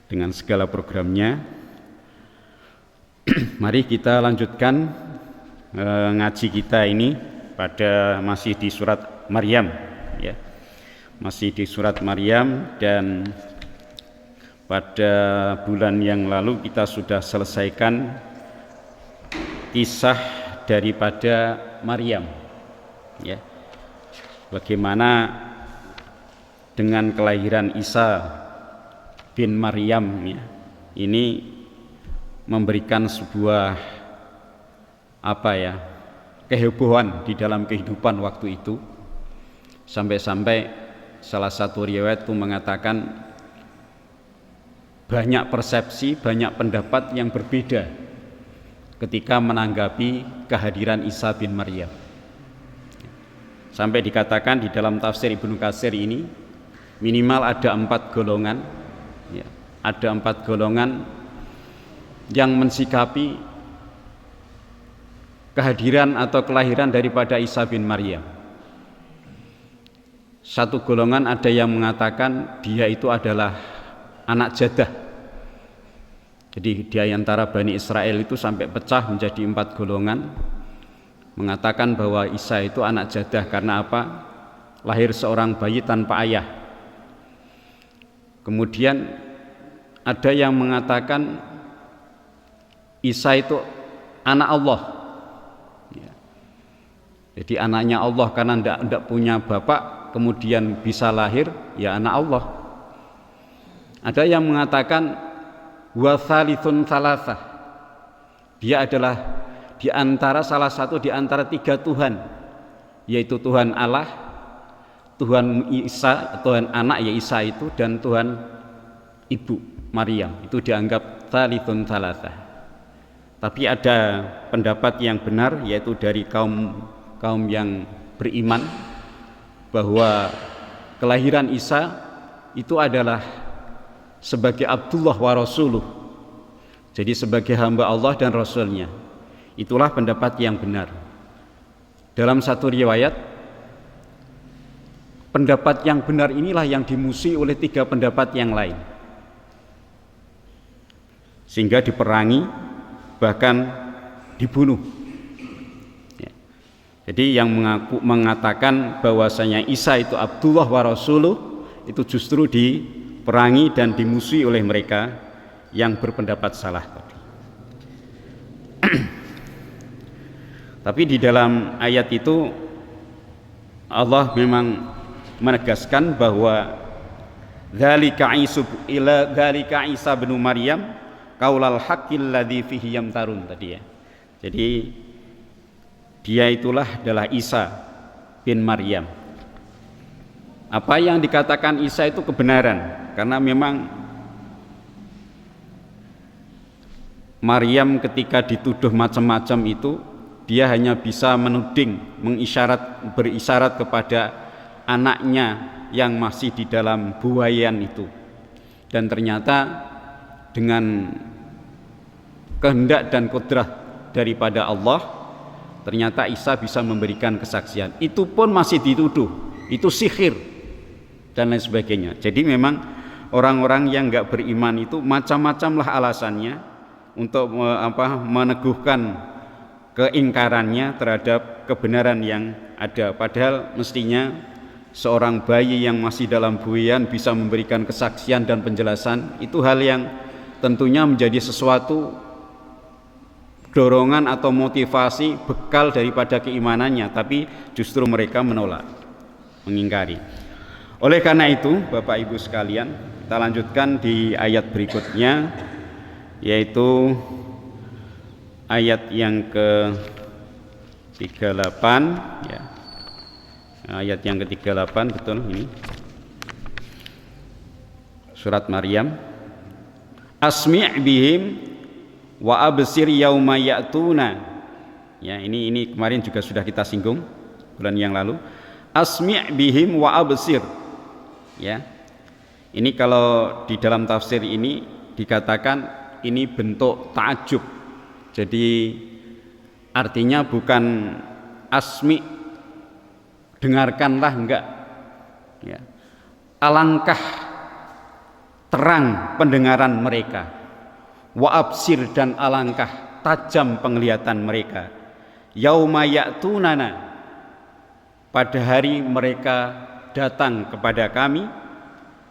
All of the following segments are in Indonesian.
dengan segala programnya. Mari kita lanjutkan ngaji kita ini pada masih di surat Maryam, ya. Masih di surat Maryam, dan pada bulan yang lalu kita sudah selesaikan kisah daripada Maryam, ya. Bagaimana dengan kelahiran Isa bin Maryam, ya, ini memberikan sebuah kehebohan di dalam kehidupan waktu itu, sampai-sampai salah satu riwayat itu mengatakan banyak persepsi, banyak pendapat yang berbeda ketika menanggapi kehadiran Isa bin Maryam. Sampai dikatakan di dalam tafsir Ibnu Katsir ini minimal ada 4 golongan, ya, ada 4 golongan yang mensikapi kehadiran atau kelahiran daripada Isa bin Maryam. Satu golongan ada yang mengatakan dia itu adalah anak jadah. Jadi di antara Bani Israel itu sampai pecah menjadi 4 golongan, mengatakan bahwa Isa itu anak jadah karena apa? Lahir seorang bayi tanpa ayah. Kemudian ada yang mengatakan Isa itu anak Allah, ya. Jadi anaknya Allah karena tidak punya bapak, kemudian bisa lahir, ya anak Allah. Ada yang mengatakan wa tsalitsun tsalatsah, dia adalah di antara salah satu di antara 3 Tuhan, yaitu Tuhan Allah, Tuhan Isa, Tuhan anak ya Isa itu, dan Tuhan ibu Maryam. Itu dianggap tsalitsun tsalatsah. Tapi ada pendapat yang benar, yaitu dari kaum yang beriman, bahwa kelahiran Isa itu adalah sebagai Abdullah wa Rasuluh, jadi sebagai hamba Allah dan Rasulnya. Itulah pendapat yang benar. Dalam satu riwayat, pendapat yang benar inilah yang dimusuhi oleh 3 pendapat yang lain, sehingga diperangi, bahkan dibunuh, ya. Jadi yang mengatakan bahwasanya Isa itu Abdullah wa Rasuluh itu justru diperangi dan dimusuhi oleh mereka yang berpendapat salah tadi. Tapi di dalam ayat itu Allah memang menegaskan bahwa dzalika Isa bin Maryam qaulal haqqil ladzi fihi yamtarun tadi, ya. Jadi dia adalah Isa bin Maryam. Apa yang dikatakan Isa itu kebenaran, karena memang Maryam ketika dituduh macam-macam itu dia hanya bisa menuding, berisyarat kepada anaknya yang masih di dalam buayan itu. Dan ternyata dengan kehendak dan kudrah daripada Allah, ternyata Isa bisa memberikan kesaksian. Itu pun masih dituduh itu sihir dan lain sebagainya. Jadi memang orang-orang yang enggak beriman itu macam-macamlah alasannya untuk meneguhkan keingkarannya terhadap kebenaran yang ada. Padahal mestinya seorang bayi yang masih dalam buayan bisa memberikan kesaksian dan penjelasan, itu hal yang tentunya menjadi sesuatu dorongan atau motivasi bekal daripada keimanannya, tapi justru mereka menolak, mengingkari. Oleh karena itu, Bapak Ibu sekalian, kita lanjutkan di ayat berikutnya, yaitu ayat yang ke-38, ya. Ayat yang ke-38, betul ini. Surat Maryam. Asmi' bihim wa absir yauma ya'tuna. Ya, ini kemarin juga sudah kita singgung bulan yang lalu. Asmi' bihim wa absir. Ya. Ini kalau di dalam tafsir ini dikatakan ini bentuk ta'ajub. Jadi artinya bukan asmi' dengarkanlah, enggak. Ya. Alangkah terang pendengaran mereka, wa absir dan alangkah tajam penglihatan mereka, yauma ya'tunana pada hari mereka datang kepada kami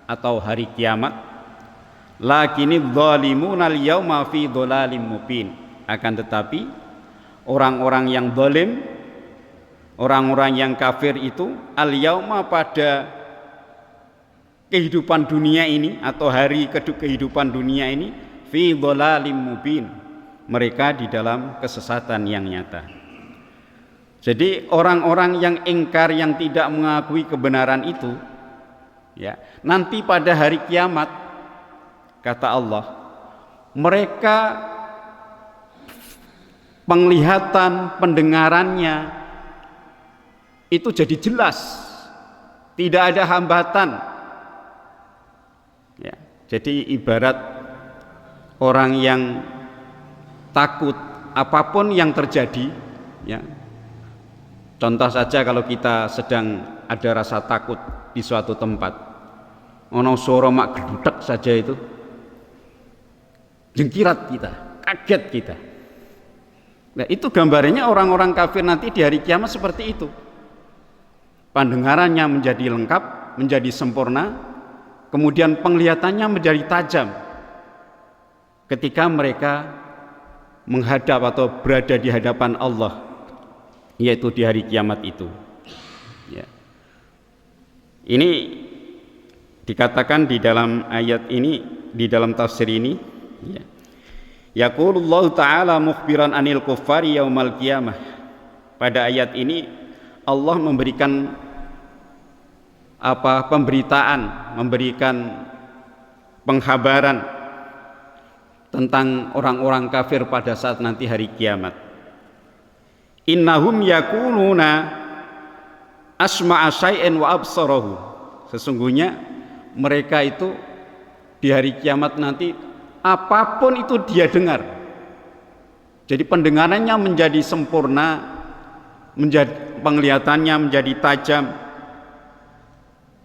atau hari kiamat, lakinidz zalimuna al-yauma fi dhalalim mubin, akan tetapi orang-orang yang zalim, orang-orang yang kafir itu al-yauma pada kehidupan dunia ini atau hari kehidupan dunia ini fi dhalalim mubin, mereka di dalam kesesatan yang nyata. Jadi orang-orang yang ingkar, yang tidak mengakui kebenaran itu, ya, nanti pada hari kiamat kata Allah, mereka penglihatan, pendengarannya itu jadi jelas, tidak ada hambatan. Ya, jadi ibarat orang yang takut apapun yang terjadi, ya. Contoh saja kalau kita sedang ada rasa takut di suatu tempat, ono suara mak gedudek saja itu jengkirat kita, kaget kita. Nah, itu gambarnya orang-orang kafir nanti di hari kiamat seperti itu. Pendengarannya menjadi lengkap, menjadi sempurna, kemudian penglihatannya menjadi tajam ketika mereka menghadap atau berada di hadapan Allah, yaitu di hari kiamat itu. Ya. Ini dikatakan di dalam ayat ini, di dalam tafsir ini, ya. Yaqulullahu ta'ala mukhbiran anil kuffari yaumal qiyamah. Pada ayat ini Allah memberikan pemberitaan, memberikan penghabaran tentang orang-orang kafir pada saat nanti hari kiamat. Innahum yakununa asma'a syai'in wa absarahu. Sesungguhnya mereka itu di hari kiamat nanti apapun itu dia dengar. Jadi pendengarannya menjadi sempurna, penglihatannya menjadi tajam.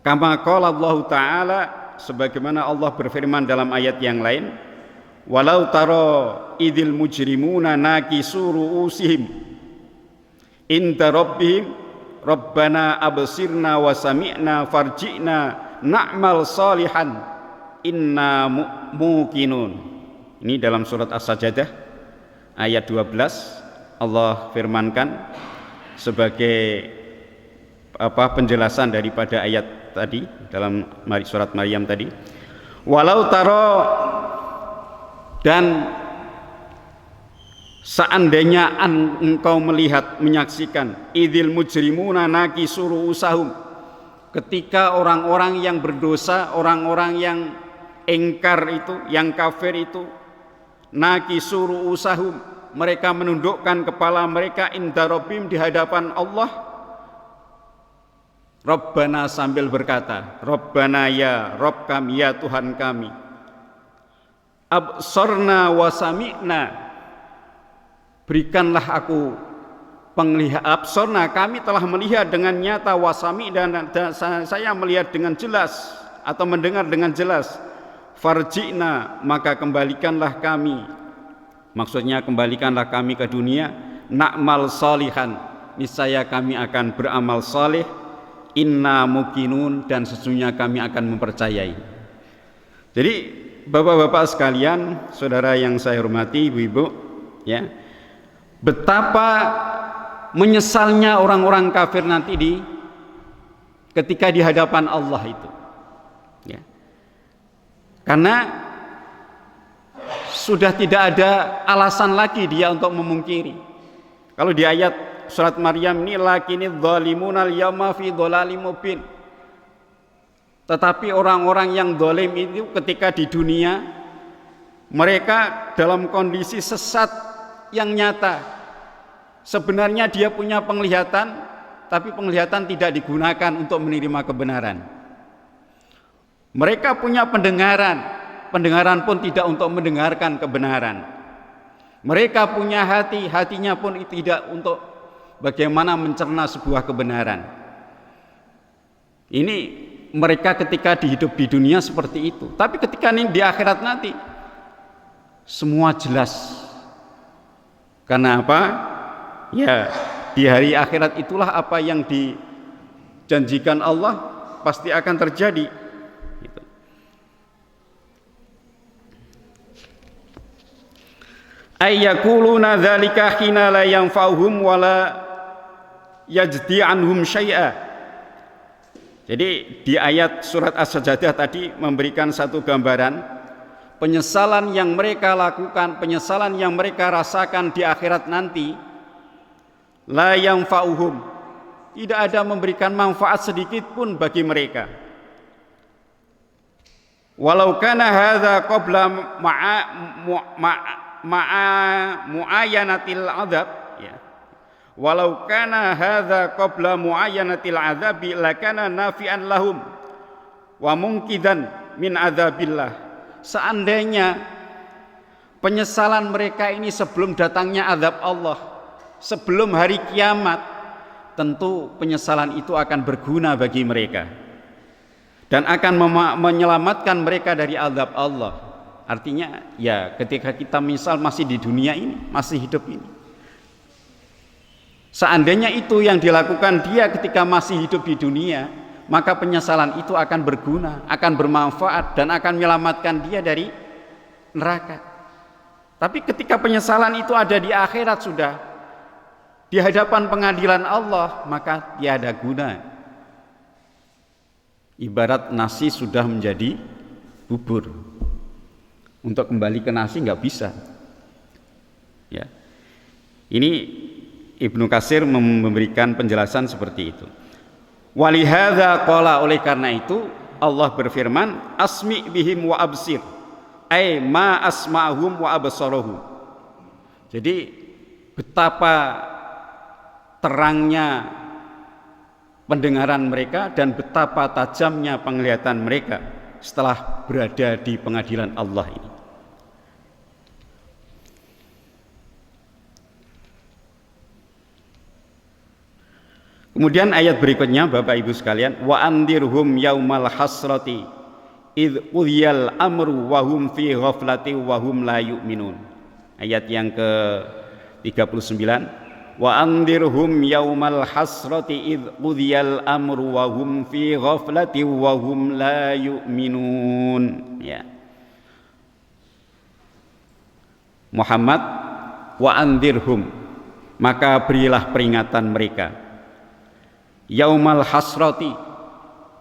Kama qala Allah Ta'ala, sebagaimana Allah berfirman dalam ayat yang lain, walau taro idil mujrimuna nakisu ru'usihim inda rabbihim rabbana absirna wa sami'na farji'na na'mal salihan inna muqinun. Ini dalam surat As-Sajdah ayat 12 Allah firmankan sebagai penjelasan daripada ayat tadi dalam surat Maryam tadi. Walau taro, dan seandainya engkau melihat, menyaksikan, idil mujrimuna nakisu ru'usahum, ketika orang-orang yang berdosa, orang-orang yang ingkar itu, yang kafir itu, nakisu ru'usahum, mereka menundukkan kepala mereka inda rabbim, di hadapan Allah. Rabbana, sambil berkata, Rabbana, ya Rabb kami, ya Tuhan kami, absorna wa sami'na, berikanlah aku penglihatan. Absorna, kami telah melihat dengan nyata, wasami, dan saya melihat dengan jelas atau mendengar dengan jelas. Farji'na, maka kembalikanlah kami, maksudnya kembalikanlah kami ke dunia, na'mal salihan, niscaya kami akan beramal saleh, inna muqinun, dan sesungguhnya kami akan mempercayai. Jadi bapak-bapak sekalian, saudara yang saya hormati, ibu-ibu, ya, betapa menyesalnya orang-orang kafir nanti ketika di hadapan Allah itu, ya. Karena sudah tidak ada alasan lagi dia untuk memungkiri. Kalau di ayat surat Maryam ini, lakinidz zalimuna al-yauma fi dhalalim mubin, tetapi orang-orang yang zalim itu ketika di dunia mereka dalam kondisi sesat yang nyata. Sebenarnya dia punya penglihatan, tapi penglihatan tidak digunakan untuk menerima kebenaran. Mereka punya pendengaran, pendengaran pun tidak untuk mendengarkan kebenaran. Mereka punya hati, hatinya pun tidak untuk bagaimana mencerna sebuah kebenaran. Ini mereka ketika hidup di dunia seperti itu, tapi ketika di akhirat nanti semua jelas. Karena apa? Ya, di hari akhirat itulah apa yang dijanjikan Allah pasti akan terjadi. Gitu. Ayyaquluna dzalika hina la yanfa'uhum wala yajdi anhum syai'a. Jadi di ayat surat As-Sajdah tadi memberikan satu gambaran penyesalan yang mereka lakukan, penyesalan yang mereka rasakan di akhirat nanti, la yanfa'uhum, tidak ada memberikan manfaat sedikit pun bagi mereka. Walau kana hadza qabla mu'ayanatil adab, ya. Walau kana hadza qabla mu'ayanatil adzabi lakana nafi'an lahum wa munqidan min adzabillah. Seandainya penyesalan mereka ini sebelum datangnya azab Allah, sebelum hari kiamat, tentu penyesalan itu akan berguna bagi mereka dan akan menyelamatkan mereka dari azab Allah. Artinya ya ketika kita misal masih di dunia ini, masih hidup ini, seandainya itu yang dilakukan dia ketika masih hidup di dunia, maka penyesalan itu akan berguna, akan bermanfaat dan akan menyelamatkan dia dari neraka. Tapi ketika penyesalan itu ada di akhirat sudah, di hadapan pengadilan Allah, maka tiada guna. Ibarat nasi sudah menjadi bubur, untuk kembali ke nasi nggak bisa. Ya, ini Ibnu Katsir memberikan penjelasan seperti itu. Walihadza qala, oleh karena itu Allah berfirman, asmi bihim wa absir, ay ma asma'hum wa absaruhum. Jadi betapa terangnya pendengaran mereka dan betapa tajamnya penglihatan mereka setelah berada di pengadilan Allah ini. Kemudian ayat berikutnya Bapak Ibu sekalian, wa andirhum yaumal hasrati id qudiyal amru wa hum fi ghaflati wa hum la yu'minun. Ayat yang ke-39, wa andirhum yaumal hasrati id qudiyal amru wa hum fi ghaflati wa hum la yu'minun. Ya. Muhammad, wa andirhum, maka berilah peringatan mereka, yaumal hasrati,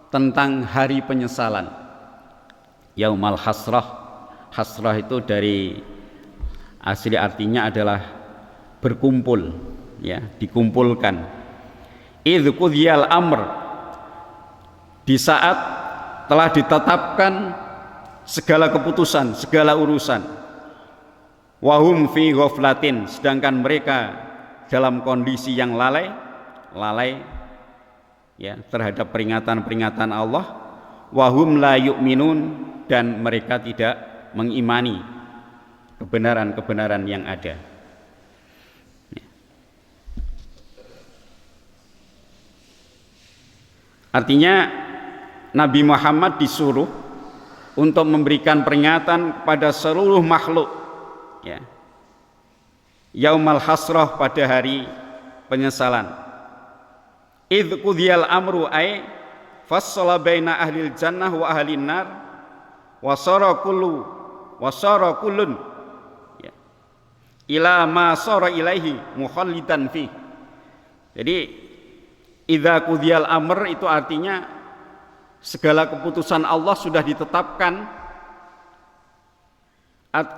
tentang hari penyesalan. Yaumal hasrah, hasrah itu dari asli artinya adalah berkumpul, ya, dikumpulkan. Idz qudiyal amr, di saat telah ditetapkan segala keputusan, segala urusan. Wahum fi ghaflatin, sedangkan mereka dalam kondisi yang lalai ya terhadap peringatan-peringatan Allah. Wahum la yu'minun, dan mereka tidak mengimani kebenaran-kebenaran yang ada. Ya. Artinya Nabi Muhammad disuruh untuk memberikan peringatan kepada seluruh makhluk, ya, yaumal hasrah, pada hari penyesalan. Idz qudiyal amru, ay fassala baina ahlil jannah wa ahlin nar wa sara kullun ya, ila ma sara ilaihi mukhallidan fi. Jadi idza qudiyal amr itu artinya segala keputusan Allah sudah ditetapkan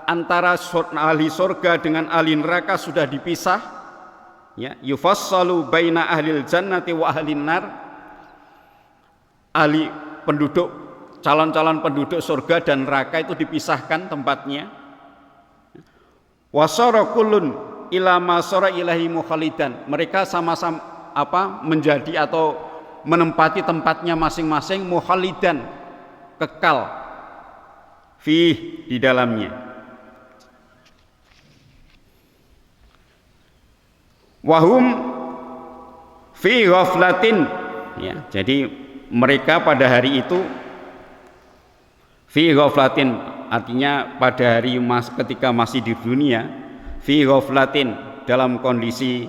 antara ahli surga dengan ahli neraka sudah dipisah, ya, yufassalu baina ahlil jannati wa ahlin nar, ahli penduduk, calon-calon penduduk surga dan neraka itu dipisahkan tempatnya. Wasara kullun ila ma sara ilahi mukhalidan, mereka sama-sama menjadi atau menempati tempatnya masing-masing, mukhalidan, kekal, di dalamnya. Wahum fi ghaflatin, ya, jadi mereka pada hari itu fi ghaflatin, artinya pada hari ketika masih di dunia, fi ghaflatin, dalam kondisi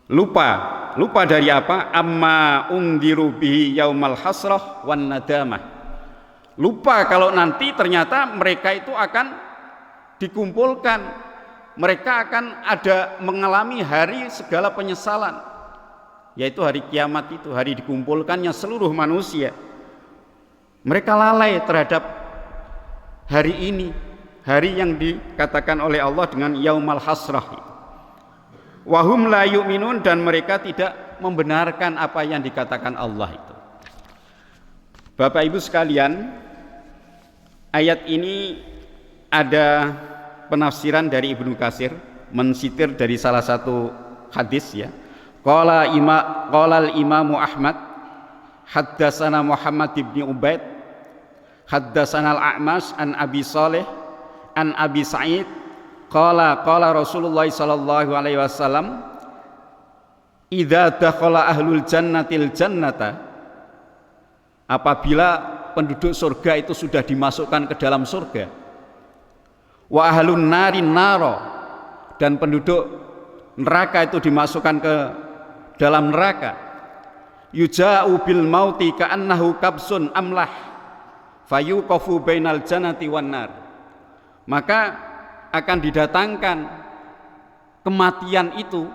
lupa dari apa? Amma undiru bihi yaumal hasrah wan nadamah. Lupa kalau nanti ternyata mereka itu akan dikumpulkan, mereka akan ada mengalami hari segala penyesalan, yaitu hari kiamat itu, hari dikumpulkannya seluruh manusia. Mereka lalai terhadap hari ini, hari yang dikatakan oleh Allah dengan yaumal hasrah. Wahum la yu'minun, dan mereka tidak membenarkan apa yang dikatakan Allah itu. Bapak Ibu sekalian, ayat ini ada penafsiran dari Ibnu Katsir, mensitir dari salah satu hadis ya. Qala al-Imamu Ahmad haddatsana Muhammad ibn Ubaid haddatsana al-A'mash an Abi Shalih an Abi Sa'id qala Rasulullah sallallahu alaihi wasallam idza dakhala ahlul jannatil jannata, apabila penduduk surga itu sudah dimasukkan ke dalam surga, wa ahlun narin naro, dan penduduk neraka itu dimasukkan ke dalam neraka, yuja'u bil mauti ka'annahu kabsun amlah fayuqafu bainal jannati wan nar, maka akan didatangkan kematian itu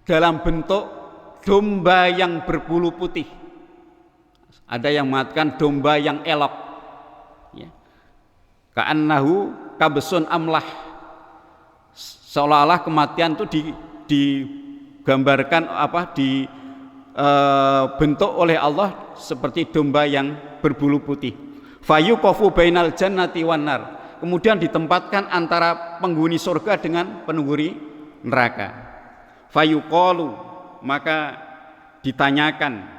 dalam bentuk domba yang berbulu putih. Ada yang mengatakan domba yang elok ya. Ka'annahu kabsun amlah, seolah-olah kematian itu digambarkan bentuk oleh Allah seperti domba yang berbulu putih. Fayuqafu bainal jannati wan nar, kemudian ditempatkan antara penghuni surga dengan penghuni neraka. Fayuqalu, maka ditanyakan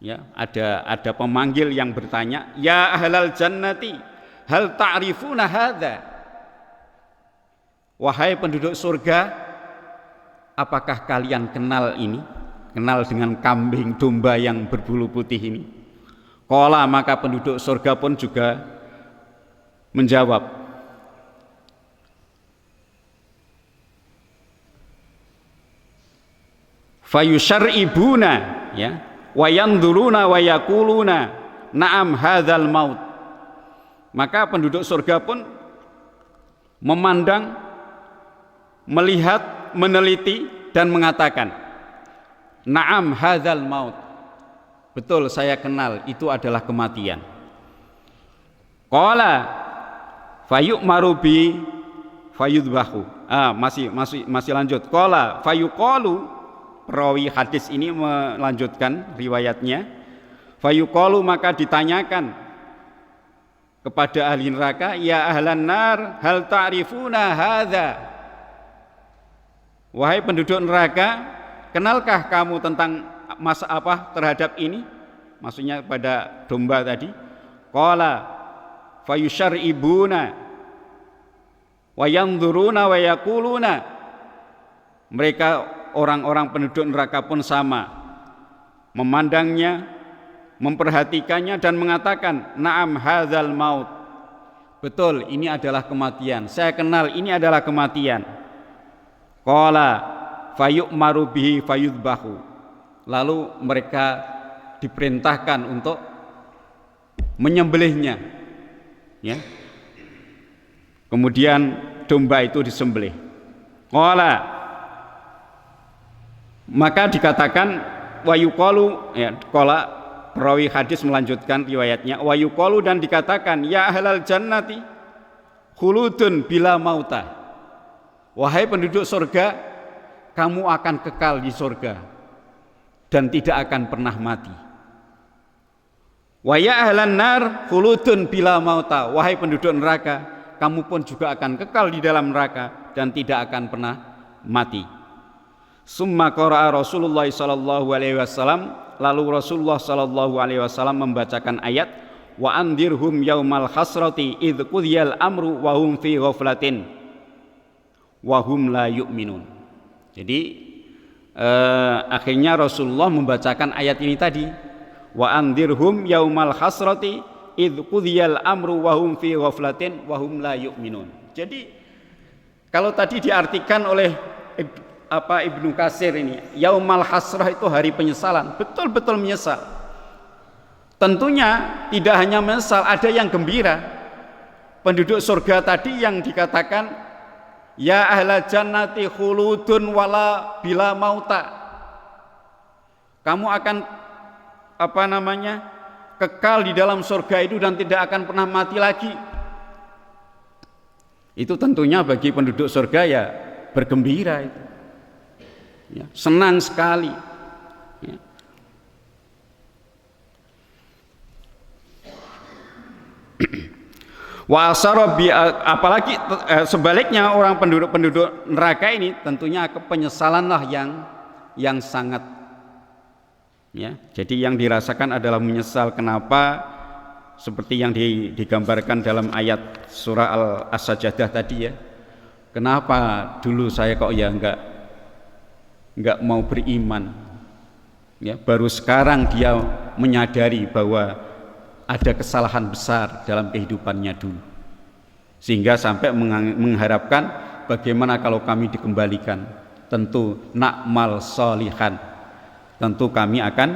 ya, ada pemanggil yang bertanya, ya ahlal jannati hal ta'rifuna hadza, wahai penduduk surga, apakah kalian kenal ini, kenal dengan kambing domba yang berbulu putih ini? Qala, maka penduduk surga pun juga menjawab, fayusyaribuna ya wa yanzuruna wa yaquluna na'am hadzal maut, maka penduduk surga pun memandang, melihat, meneliti dan mengatakan, na'am hadzal maut, betul saya kenal itu adalah kematian. Qala fayu'maru bi fayudbahu, masih lanjut. Qala fayuqalu, perawi hadis ini melanjutkan riwayatnya, fayuqalu, maka ditanyakan kepada ahli neraka, ya ahlan nar hal ta'rifuna hadza, wahai penduduk neraka, kenalkah kamu tentang terhadap ini, maksudnya pada domba tadi. Qala fayusyaribuna wa yanzuruna wa yaquluna, mereka orang-orang penduduk neraka pun sama, memandangnya, memperhatikannya dan mengatakan, na'am hadzal maut, betul ini adalah kematian, saya kenal ini adalah kematian. Qala fayu'maru bihi fayudbahu, lalu mereka diperintahkan untuk menyembelihnya ya. Kemudian domba itu disembelih. Qala, maka dikatakan wayuqalu ya, qala perawi hadis melanjutkan riwayatnya, wayuqalu, dan dikatakan, ya ahlal jannati khuludun bila mauta, wahai penduduk surga, kamu akan kekal di surga dan tidak akan pernah mati. Wa ya ahlan nar khuludun bila mauta, wahai penduduk neraka, kamu pun juga akan kekal di dalam neraka dan tidak akan pernah mati. Summa qara'a Rasulullah sallallahu alaihi wasallam, lalu Rasulullah sallallahu alaihi wasallam membacakan ayat, wa andirhum yaumal hasrati idz qudiyal amru wa hum fi ghaflatin wa hum la yu'minun. Jadi akhirnya Rasulullah membacakan ayat ini tadi, wa andirhum yaumal hasrati idh qudiyal amru wa hum fi ghaflatin wa hum la yu'minun. Jadi kalau tadi diartikan oleh Ibnu Katsir ini, yaumal hasrah itu hari penyesalan, betul-betul menyesal. Tentunya tidak hanya menyesal, ada yang gembira. Penduduk surga tadi yang dikatakan ya ahla jannati khuludun wala bila mauta. Kamu akan kekal di dalam surga itu dan tidak akan pernah mati lagi. Itu tentunya bagi penduduk surga ya bergembira itu. Ya, senang sekali. Ya. Wa asarabi, apalagi sebaliknya orang penduduk neraka ini tentunya penyesalanlah yang sangat, ya. Jadi yang dirasakan adalah menyesal. Kenapa? Seperti yang digambarkan dalam ayat surah As-Sajdah tadi, ya. Kenapa dulu saya kok ya enggak mau beriman, ya. Baru sekarang dia menyadari bahwa ada kesalahan besar dalam kehidupannya dulu, sehingga sampai mengharapkan bagaimana kalau kami dikembalikan. Tentu na'mal sholihan, tentu kami akan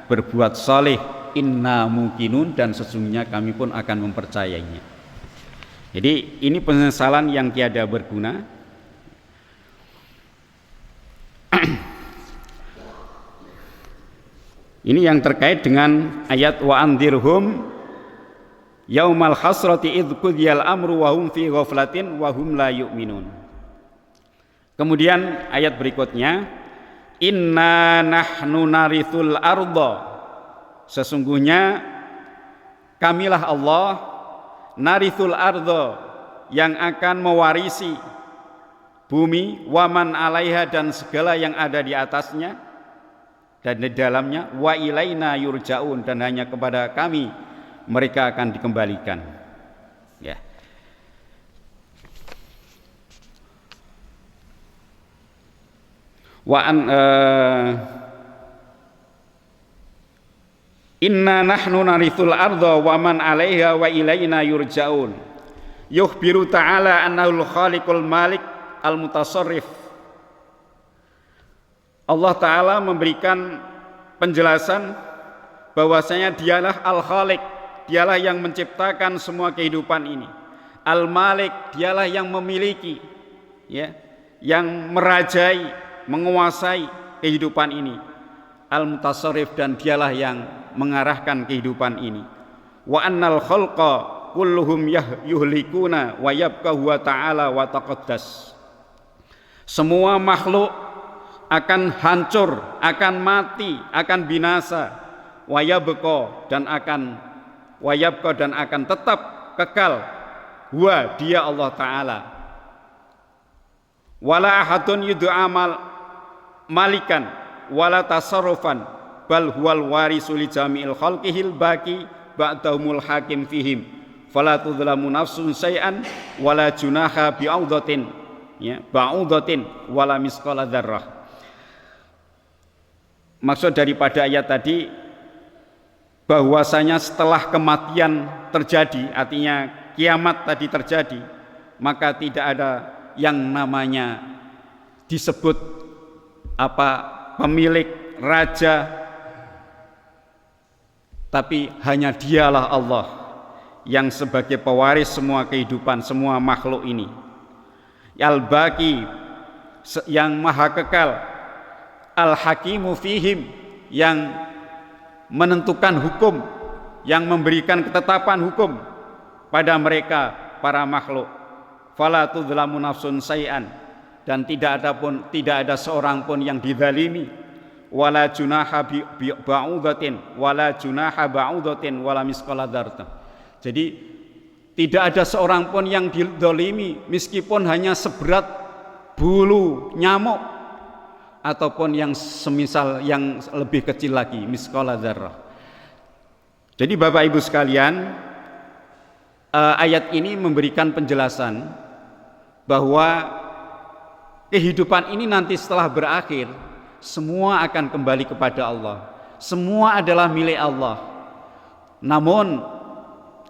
berbuat soleh, inna muqinun, dan sesungguhnya kami pun akan mempercayainya. Jadi ini penyesalan yang tiada berguna. Ini yang terkait dengan ayat wa andirhum yaumal hasrati idh qudiyal amru wa hum fi ghaflatin wa hum la yu'minun. Kemudian ayat berikutnya, inna nahnu narithul arda, sesungguhnya kamilah Allah, narithul arda, yang akan mewarisi bumi, waman alaiha, dan segala yang ada di atasnya dan di dalamnya, wa ilaina yurja'un, dan hanya kepada kami mereka akan dikembalikan. Ya. Inna nahnu narithul arda wa man 'alaiha wa ilaina yurja'un. Yukhbiru ta'ala annahul khaliqul malik al-mutasarrif. Allah Ta'ala memberikan penjelasan bahwasanya dialah Al-Khaliq, dialah yang menciptakan semua kehidupan ini. Al-Malik, dialah yang memiliki, ya, yang merajai, menguasai kehidupan ini. Al-Mutasarrif, dan dialah yang mengarahkan kehidupan ini. Wa annal khalqa kulluhum yuhlikuna wa yabqa huwa ta'ala wa taqaddas. Semua makhluk akan hancur, akan mati, akan binasa, wayabqa, dan akan tetap kekal, huwa, dia Allah Ta'ala. Wala ahadun yud'a malikan wala tasarrufan bal huwal warisu li jami'il khalqihil baqi ba'dahumul hakim fihim fala tudlamu nafsun syai'an wala junaha bi'audatin, ya, ba'udatin wala misqala dzarrah. Maksud daripada ayat tadi bahwasanya setelah kematian terjadi, artinya kiamat tadi terjadi, maka tidak ada yang namanya disebut pemilik, raja, tapi hanya dialah Allah yang sebagai pewaris semua kehidupan, semua makhluk ini. Al-Baqi, yang maha kekal, Al-Hakimu fihim, yang menentukan hukum, yang memberikan ketetapan hukum pada mereka para makhluk. Fala tudlamu nafsun syai'an, dan tidak ada seorang pun yang dizalimi. Wala junaha ba'udatin wala misqala dzarrah. Jadi tidak ada seorang pun yang dizalimi meskipun hanya seberat bulu nyamuk, ataupun yang semisal yang lebih kecil lagi, misqala dzarrah. Jadi Bapak Ibu sekalian, ayat ini memberikan penjelasan bahwa kehidupan ini nanti setelah berakhir semua akan kembali kepada Allah. Semua adalah milik Allah. Namun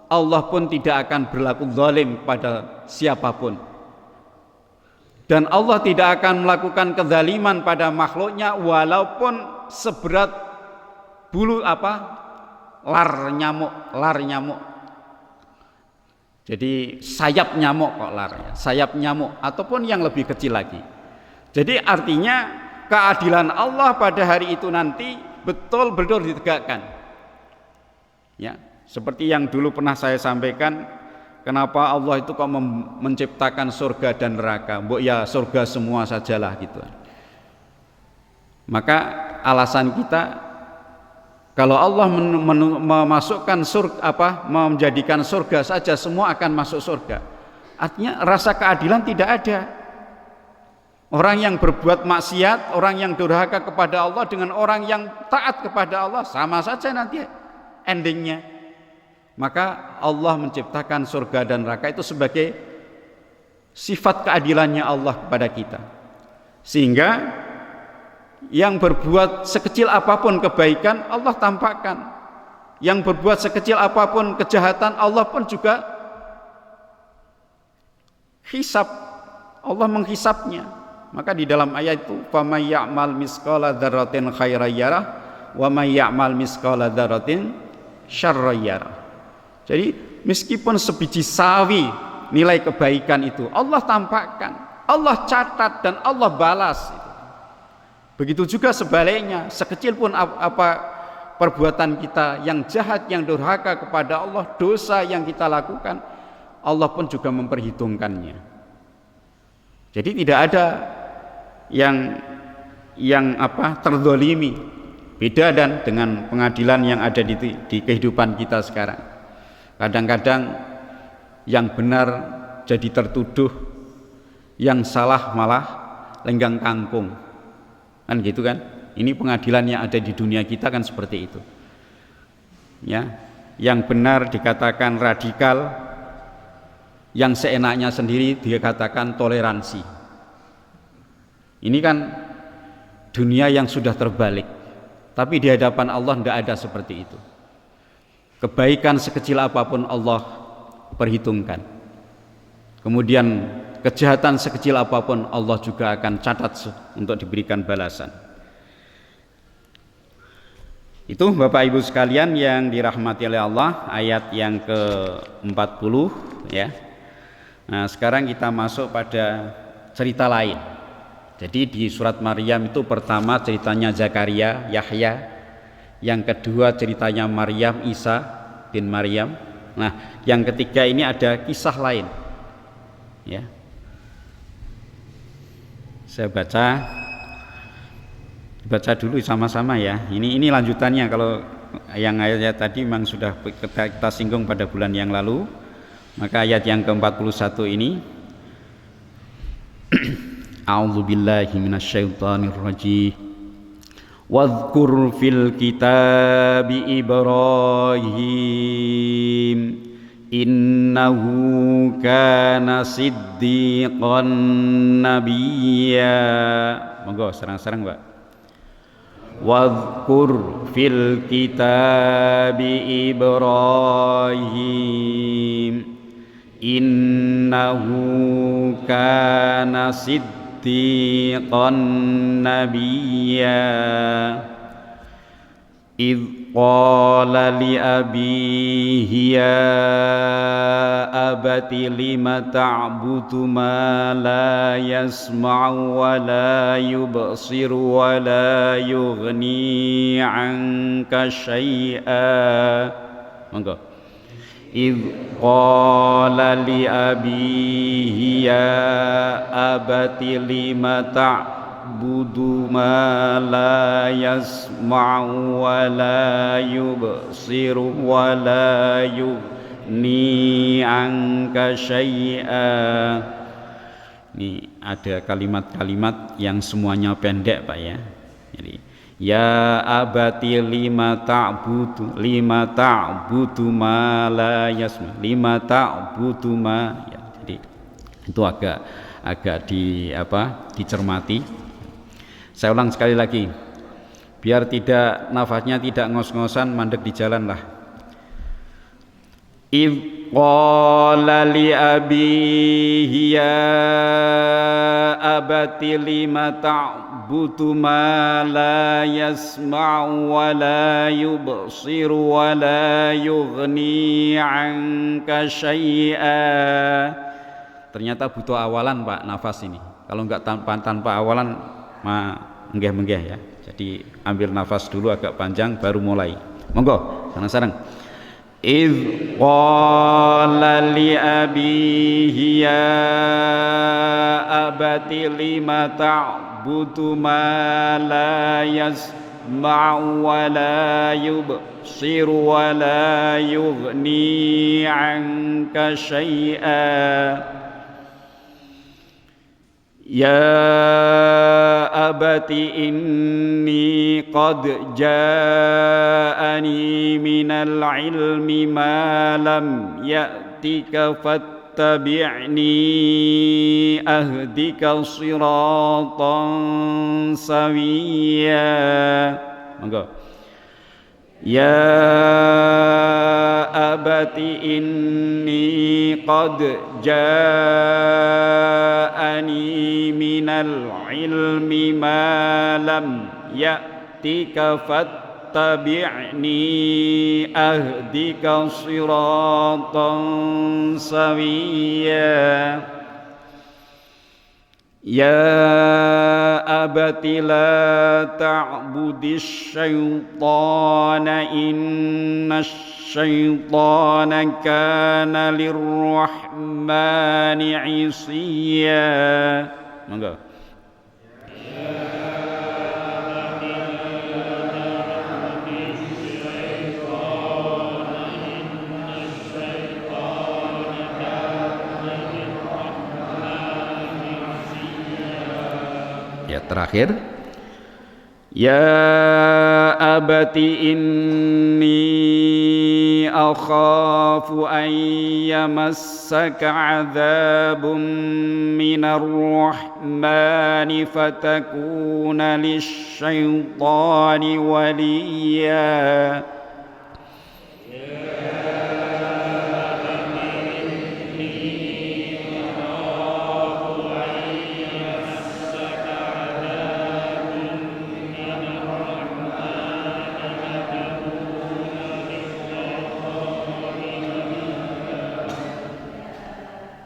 Allah pun tidak akan berlaku zalim pada siapapun. Dan Allah tidak akan melakukan kezaliman pada makhluknya walaupun seberat bulu lar nyamuk. Jadi sayap nyamuk kok lar ya, sayap nyamuk ataupun yang lebih kecil lagi. Jadi artinya keadilan Allah pada hari itu nanti betul-betul ditegakkan. Ya, seperti yang dulu pernah saya sampaikan, kenapa Allah itu kok menciptakan surga dan neraka? Mbok ya surga semua sajalah gitu. Maka alasan kita kalau Allah memasukkan surga menjadikan surga saja semua akan masuk surga. Artinya rasa keadilan tidak ada. Orang yang berbuat maksiat, orang yang durhaka kepada Allah dengan orang yang taat kepada Allah sama saja nanti endingnya. Maka Allah menciptakan surga dan neraka itu sebagai sifat keadilannya Allah kepada kita. Sehingga yang berbuat sekecil apapun kebaikan Allah tampakkan. Yang berbuat sekecil apapun kejahatan Allah pun juga hisab. Allah menghisabnya. Maka di dalam ayat itu faman ya'mal misqala dzarratin khairan yarah wa may ya'mal misqala dzarratin syarran yarah. Jadi meskipun sebiji sawi nilai kebaikan itu Allah tampakkan, Allah catat dan Allah balas. Begitu juga sebaliknya, sekecil pun apa perbuatan kita yang jahat, yang durhaka kepada Allah, dosa yang kita lakukan, Allah pun juga memperhitungkannya. Jadi tidak ada yang terzolimi. Beda dan dengan pengadilan yang ada di kehidupan kita sekarang. Kadang-kadang yang benar jadi tertuduh, yang salah malah lenggang kangkung. Kan gitu kan? Ini pengadilan yang ada di dunia kita kan seperti itu. Ya, yang benar dikatakan radikal, yang seenaknya sendiri dikatakan toleransi. Ini kan dunia yang sudah terbalik. Tapi di hadapan Allah tidak ada seperti itu. Kebaikan sekecil apapun Allah perhitungkan. Kemudian kejahatan sekecil apapun Allah juga akan catat untuk diberikan balasan. Itu Bapak Ibu sekalian yang dirahmati oleh Allah, ayat yang ke-40 ya. Nah, sekarang kita masuk pada cerita lain. Jadi di surat Maryam itu pertama ceritanya Zakaria, Yahya. Yang kedua ceritanya Maryam, Isa bin Maryam. Nah, yang ketiga ini ada kisah lain. Ya. Saya baca dulu sama-sama ya. Ini lanjutannya, kalau yang ayat tadi memang sudah kita singgung pada bulan yang lalu. Maka ayat yang ke-41 ini A'udzu billahi minasyaitonir rajim. Wadhkur fil kitabi Ibrahim innahu kana siddiqan nabiyya. Monggo sareng-sareng, Pak. Wadhkur fil kitabi Ibrahim innahu kana siddiqan nabiyya idh qala li abihi ya abati lima ta'budu ma la yasma'u wa la yubsiru wa la yughni 'anka syai'a. Monggo. Idh qala li abihi ya abati lima ta'budu ma la yasma'u wa la yubsiru wa la yughni 'anka syai'a. Ini ada kalimat-kalimat yang semuanya pendek, Pak ya. Jadi ya abati lima ta'budu ma la yasma, lima ta'budu ma ya, jadi itu agak dicermati. Saya ulang sekali lagi, biar tidak nafasnya tidak ngos-ngosan mandek di jalan lah. Idh qala li abihi ya abati lima ta'budu ma la yasma'u wa la yubsiru wa la yughni 'anka syai'a. Ternyata butuh awalan Pak nafas ini. Kalau enggak tanpa awalan menggeh-menggeh ya. Jadi ambil nafas dulu agak panjang baru mulai. Monggo, sareng-sareng. Idh qala li abihi ya abati lima ta'budu ma la yasma'u wa la yubsiru wa la yughni 'anka syai'a. Ya abati inni qad ja'ani minal ilmi ma lam ya'tika fattabi'ni ahdika siratan sawiyya. Monggo. Ya abati inni qad ja'ani minal ilmi ma lam ya'tika fattabi'ni ahdika siratan sawiyya. Ya abati la ta'budis syaitana innasy syaitana kana lirrahmani 'isiyya. Monggo. Ya terakhir, ya abati inni akhafu an yamassaka 'adzabun minar rahmani fatakuna lisyaitani waliyya.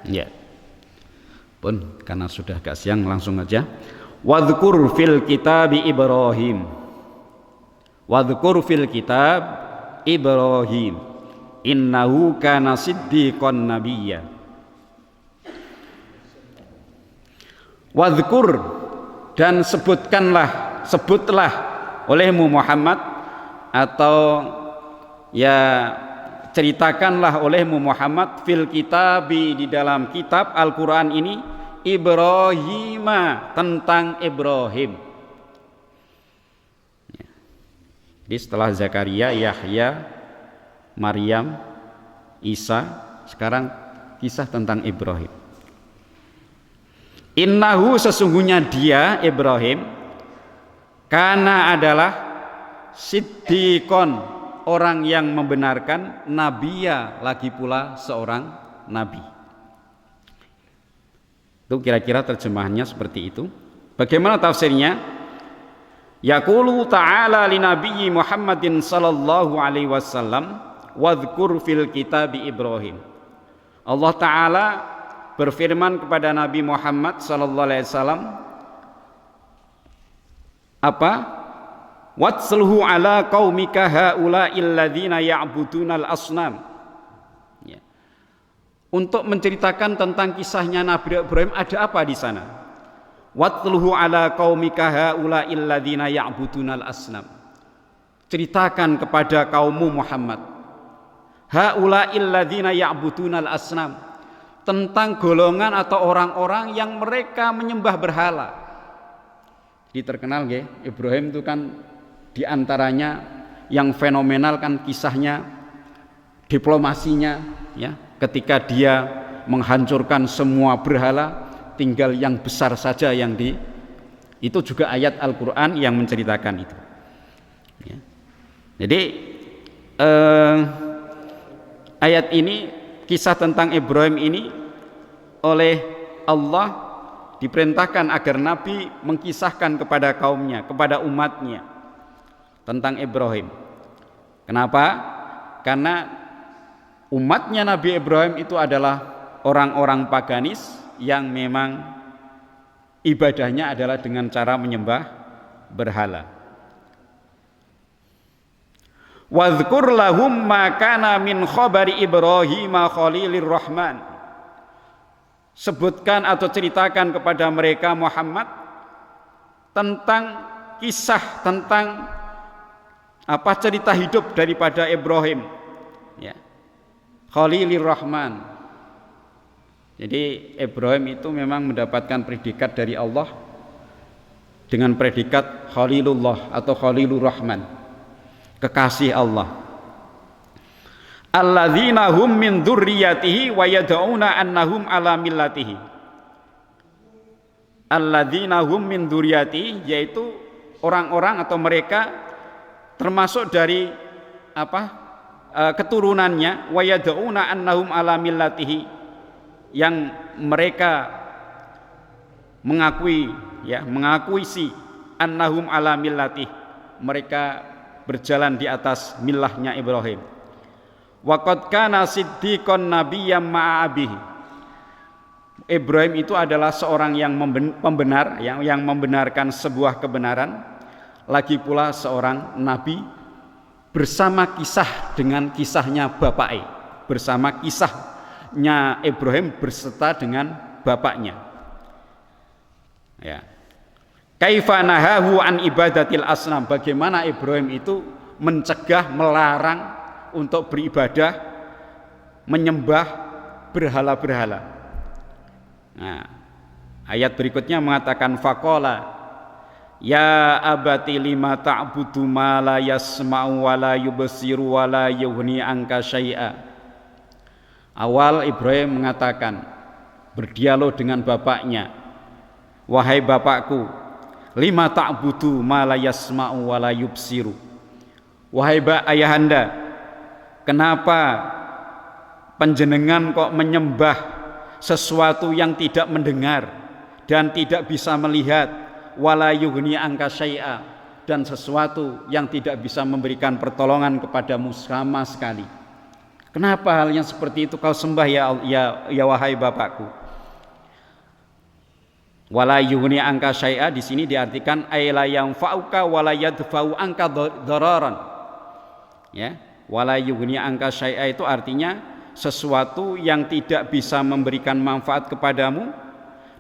Ya. Pun karena sudah agak siang langsung aja. Wadhkur fil kitab Ibrahim. Wadhkur fil kitab Ibrahim. Innahu kana siddiqan nabiyya. Wadhkur dan sebutlah olehmu Muhammad, atau ya ceritakanlah olehmu Muhammad fil kitabi, di dalam kitab Al-Quran ini, Ibrahima, tentang Ibrahim. Jadi setelah Zakaria, Yahya, Maryam, Isa, sekarang kisah tentang Ibrahim. Innahu, sesungguhnya dia Ibrahim, kana adalah siddiqon, orang yang membenarkan, nabiya, lagi pula seorang nabi. Itu kira-kira terjemahannya seperti itu. Bagaimana tafsirnya? Yaqulu ta'ala li nabiyyi Muhammadin sallallahu alaihi wasallam wadhkur fil kitabi Ibrahim. Allah Ta'ala berfirman kepada Nabi Muhammad sallallahu alaihi wasallam apa? Watslhu ala qaumika haula'il ladzina ya'budunal asnam. Ya. Untuk menceritakan tentang kisahnya Nabi Ibrahim, ada apa di sana? Watslhu ala qaumika haula'il ladzina ya'budunal asnam. Ceritakan kepada kaummu Muhammad, haula'il ladzina ya'budunal asnam, tentang golongan atau orang-orang yang mereka menyembah berhala. Diterkenal nggih, Ibrahim itu kan di antaranya yang fenomenal kan kisahnya, diplomasinya, ya, ketika dia menghancurkan semua berhala, tinggal yang besar saja yang Itu juga ayat Al-Quran yang menceritakan itu. Ya. Jadi ayat ini, kisah tentang Ibrahim ini oleh Allah diperintahkan agar Nabi mengkisahkan kepada kaumnya, kepada umatnya tentang Ibrahim. Kenapa? Karena umatnya Nabi Ibrahim itu adalah orang-orang paganis yang memang ibadahnya adalah dengan cara menyembah berhala. Wadhkur lahum ma kana min khabari Ibrahim Khalilir Rahman. Sebutkan atau ceritakan kepada mereka Muhammad tentang kisah, tentang cerita hidup daripada Ibrahim, ya, Khalilir Rahman. Jadi Ibrahim itu memang mendapatkan predikat dari Allah dengan predikat Khalilullah atau Khalilur Rahman, kekasih Allah. Alladzina hum min dzurriyyatihi wa yad'una annahum ala millatihi. Alladzina hum min dzurriyyatihi, yaitu orang-orang atau mereka termasuk dari keturunannya, wa yad'una annahum ala millatihi, yang mereka mengakui si annahum ala millatih, mereka berjalan di atas millahnya Ibrahim. Wa qad kana siddiqan nabiyyam ma'a abihi. Ibrahim itu adalah seorang yang pembenar, yang membenarkan sebuah kebenaran, lagi pula seorang nabi bersama dengan kisahnya bapaknya, bersama kisahnya Ibrahim berserta dengan bapaknya. Ya. Kaifa nahahu an ibadatil asnam, bagaimana Ibrahim itu mencegah, melarang untuk beribadah, menyembah berhala-berhala. Nah, ayat berikutnya mengatakan faqala ya abati lima ta'budu ma la yasma'u wa la yubsiru wa la yughni anka syai'a. Awal Ibrahim mengatakan, berdialog dengan bapaknya, wahai bapakku, lima ta'budu ma la yasma'u wa la yubsiru. Wahai ayahanda, kenapa panjenengan kok menyembah sesuatu yang tidak mendengar dan tidak bisa melihat, wala yughni anka syai'a, dan sesuatu yang tidak bisa memberikan pertolongan kepadamu sama sekali? Kenapa hal yang seperti itu kau sembah ya wahai bapakku? Wala yughni anka syai'a di sini diartikan ay la yanfa'uka wala yadfa'u anka dhararan. Ya, wala yughni anka syai'a itu artinya sesuatu yang tidak bisa memberikan manfaat kepadamu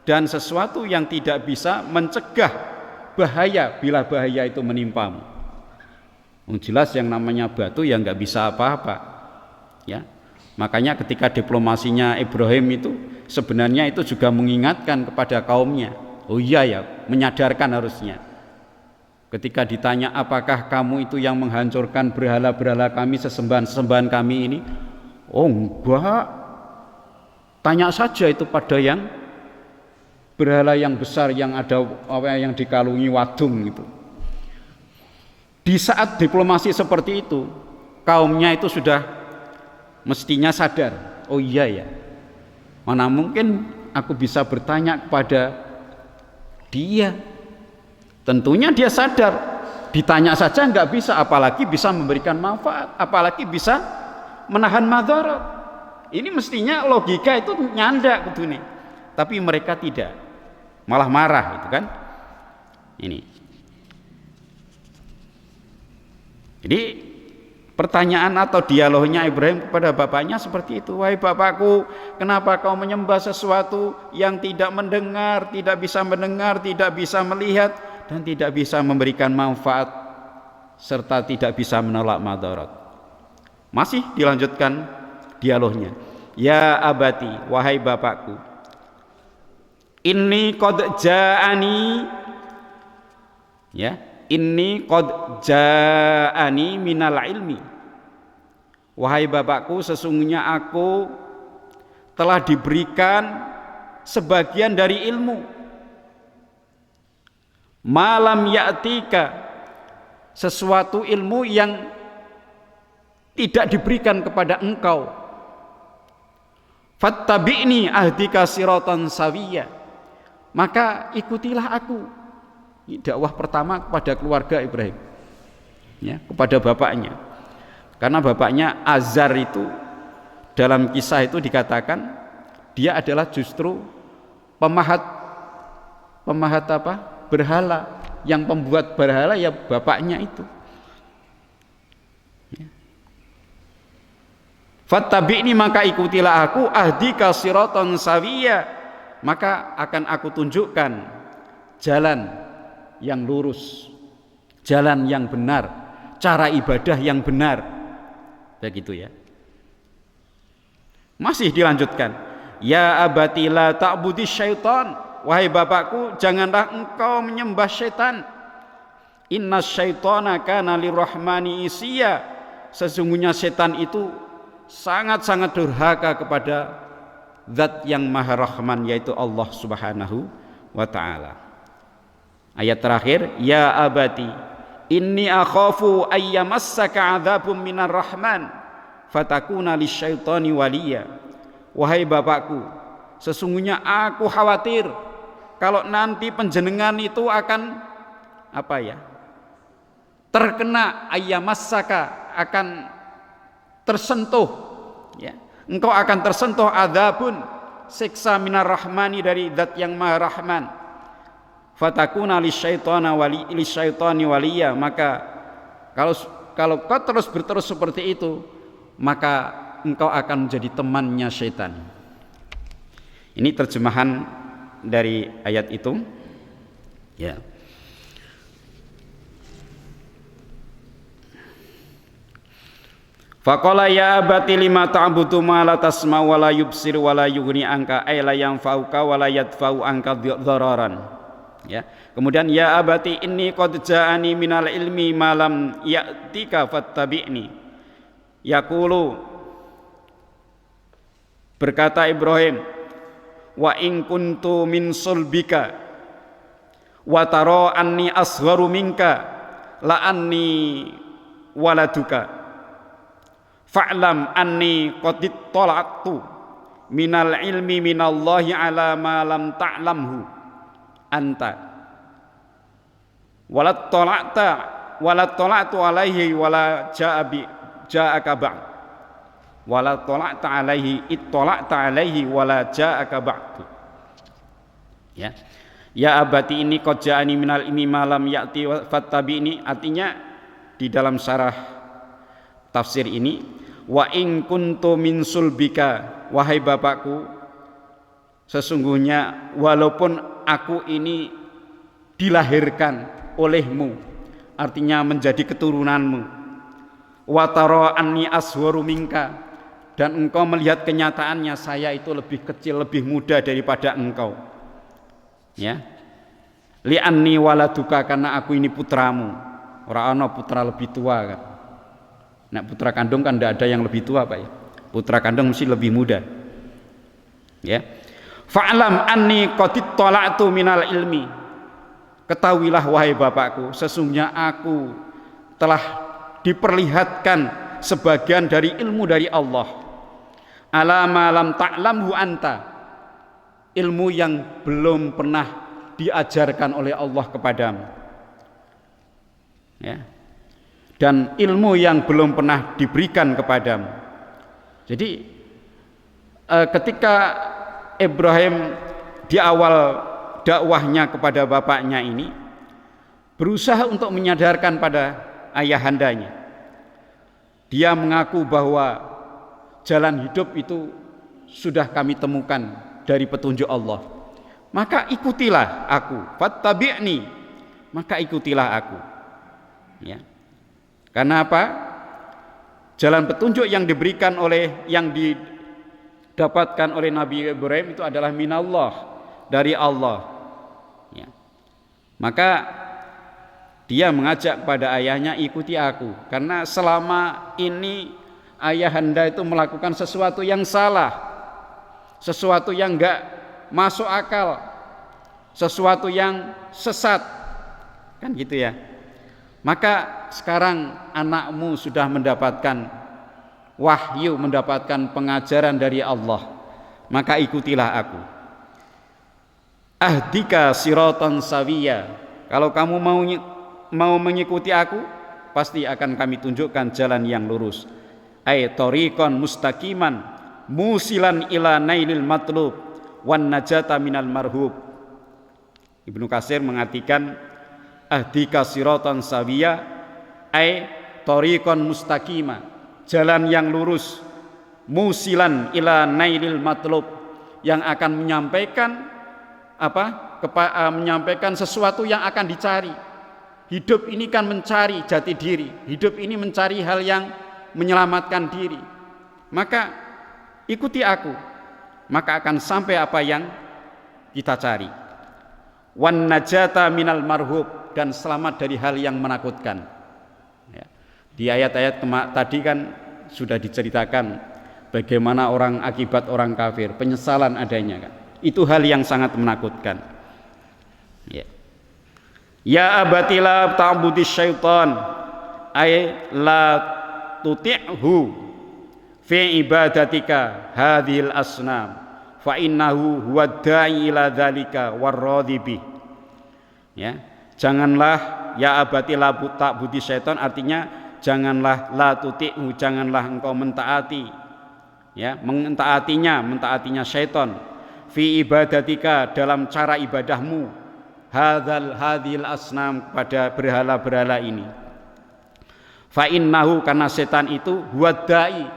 dan sesuatu yang tidak bisa mencegah bahaya bila bahaya itu menimpamu. Jelas yang namanya batu yang nggak bisa apa-apa, ya. Makanya ketika diplomasinya Ibrahim itu sebenarnya itu juga mengingatkan kepada kaumnya. Oh iya ya, menyadarkan harusnya. Ketika ditanya apakah kamu itu yang menghancurkan berhala-berhala kami, sesembahan-sesembahan kami ini? Oh enggak. Tanya saja itu pada yang berhala yang besar yang ada yang dikalungi wadung itu. Di saat diplomasi seperti itu, kaumnya itu sudah mestinya sadar. Oh iya ya, mana mungkin aku bisa bertanya kepada dia. Tentunya dia sadar, ditanya saja nggak bisa, apalagi bisa memberikan manfaat, apalagi bisa menahan madarat. Ini mestinya logika itu nyanda gitu nih, tapi mereka tidak, malah marah itu kan. Ini jadi pertanyaan atau dialognya Ibrahim kepada bapaknya seperti itu. Wahai bapakku, kenapa kau menyembah sesuatu yang tidak mendengar, tidak bisa mendengar, tidak bisa melihat, dan tidak bisa memberikan manfaat serta tidak bisa menolak madarat? Masih dilanjutkan dialognya. Ya abati, wahai bapakku, inni qad ja'ani, ya, inni qad ja'ani minal ilmi. Wahai bapakku, sesungguhnya aku telah diberikan sebagian dari ilmu. malam ya'tika, sesuatu ilmu yang tidak diberikan kepada engkau. Fattabi'ni ahdika siratan sawiyya, maka ikutilah aku. Ini dakwah pertama kepada keluarga Ibrahim, ya, kepada bapaknya. Karena bapaknya Azar itu dalam kisah itu dikatakan dia adalah justru pemahat apa? Berhala. Yang pembuat berhala ya bapaknya itu. Ya. Fattabi'ni, maka ikutilah aku, ahdika siratan sawiyya, maka akan aku tunjukkan jalan yang lurus, jalan yang benar, cara ibadah yang benar. Begitu ya. Masih dilanjutkan, ya abati la ta'budis syaitan, wahai bapakku, janganlah engkau menyembah syaitan. Inna syaitana kana lirrahmani isya, sesungguhnya syaitan itu sangat-sangat durhaka kepada zat yang maha rahman, yaitu Allah subhanahu wa ta'ala. Ayat terakhir, ya abati inni akhafu ayyamassaka adzabun minar rahman fatakuna lisyaitani waliya. Wahai bapakku, sesungguhnya aku khawatir kalau nanti panjenengan itu akan apa ya, terkena ayyamassaka, akan tersentuh, ya, engkau akan tersentuh adzabun, siksa minar rahmani, dari zat yang maha rahman. Fatakuna lisyaitani waliya, maka kalau kau berterus seperti itu, maka engkau akan menjadi temannya syaitan. Ini terjemahan dari ayat itu, ya. Faqala ya abati lima ta'budu ma la tasma'u wa la yubsir wa la yughni anka ay la yanfa'uka wa la yadfa'u anka dhararan. Ya. Kemudian ya abati inni qad ja'ani minal ilmi ma lam ya'tika fattabi'ni. Yaqulu, berkata Ibrahim, wa in kuntu min sulbika wa tara anni asgharu minka la anni waladuka fa'lam anni qad ittala'tu minal ilmi minallahi ala ma lam ta'lamhu anta walat tala'tu alaihi wala ja'aka ba'd wala tala'ta alaihi ittala'ta alaihi wala ja'aka ba'd. Ya. Ya abati ini qad ja'ani minal ilmi ma lam ya'ti fattabi'ni, artinya di dalam syarah tafsir ini, wa in kuntu min sulbika, wahai bapakku, sesungguhnya walaupun aku ini dilahirkan olehmu, artinya menjadi keturunanmu, wa tara anni aswaru minka, dan engkau melihat kenyataannya saya itu lebih kecil, lebih muda daripada engkau, ya, li anni waladuka, karena aku ini putramu. Ora ana putra lebih tua kan. Nah, putra kandung kan tidak ada yang lebih tua, Pak ya. Putra kandung mesti lebih muda. Ya. Fa'lam anni qad ittala'tu minal ilmi. Ketahuilah wahai bapakku, sesungguhnya aku telah diperlihatkan sebagian dari ilmu dari Allah. Ala ma lam ta'lamhu anta. Ilmu yang belum pernah diajarkan oleh Allah kepadamu. Ya. Dan ilmu yang belum pernah diberikan kepadamu. Jadi ketika Ibrahim di awal dakwahnya kepada bapaknya ini berusaha untuk menyadarkan pada ayahandanya, dia mengaku bahwa jalan hidup itu sudah kami temukan dari petunjuk Allah, maka ikutilah aku, fattabi'ni, maka ikutilah aku, ya. Karena apa? Jalan petunjuk yang diberikan oleh, yang didapatkan oleh Nabi Ibrahim itu adalah minallah, dari Allah, ya. Maka dia mengajak pada ayahnya, ikuti aku, karena selama ini ayahanda itu melakukan sesuatu yang salah, sesuatu yang enggak masuk akal, sesuatu yang sesat, kan gitu ya. Maka sekarang anakmu sudah mendapatkan wahyu, mendapatkan pengajaran dari Allah, maka ikutilah aku. Ahdika siratan sawiya, kalau kamu mau mengikuti aku, pasti akan kami tunjukkan jalan yang lurus. Ay tariqan mustaqiman musilan ila nailil matlub wan najata minal marhub. Ibnu Katsir mengartikan ahdika siratan sawiya ay tariqan mustaqima, jalan yang lurus, musilan ila nailil matlub, yang akan menyampaikan menyampaikan sesuatu yang akan dicari. Hidup ini kan mencari jati diri, hidup ini mencari hal yang menyelamatkan diri. Maka ikuti aku, maka akan sampai apa yang kita cari. Wan najata minal marhub, dan selamat dari hal yang menakutkan. Ya. Di ayat-ayat tadi kan sudah diceritakan bagaimana orang akibat orang kafir, penyesalan adanya kan. Itu hal yang sangat menakutkan. Ya. Ya abati la ta'budis syaitan ay la tuti'hu fi ibadatika hadhil asnam fa innahu huwa da'i ila dzalika warradhibi. Ya, janganlah ya abati la ta'budis syaitan, artinya janganlah la tuti'hu, janganlah engkau mentaati, ya, mentaatinya syaitan, fi ibadatika, dalam cara ibadahmu, hadhil asnam, pada berhala-berhala ini. Fa innahu, karena setan itu huwadai,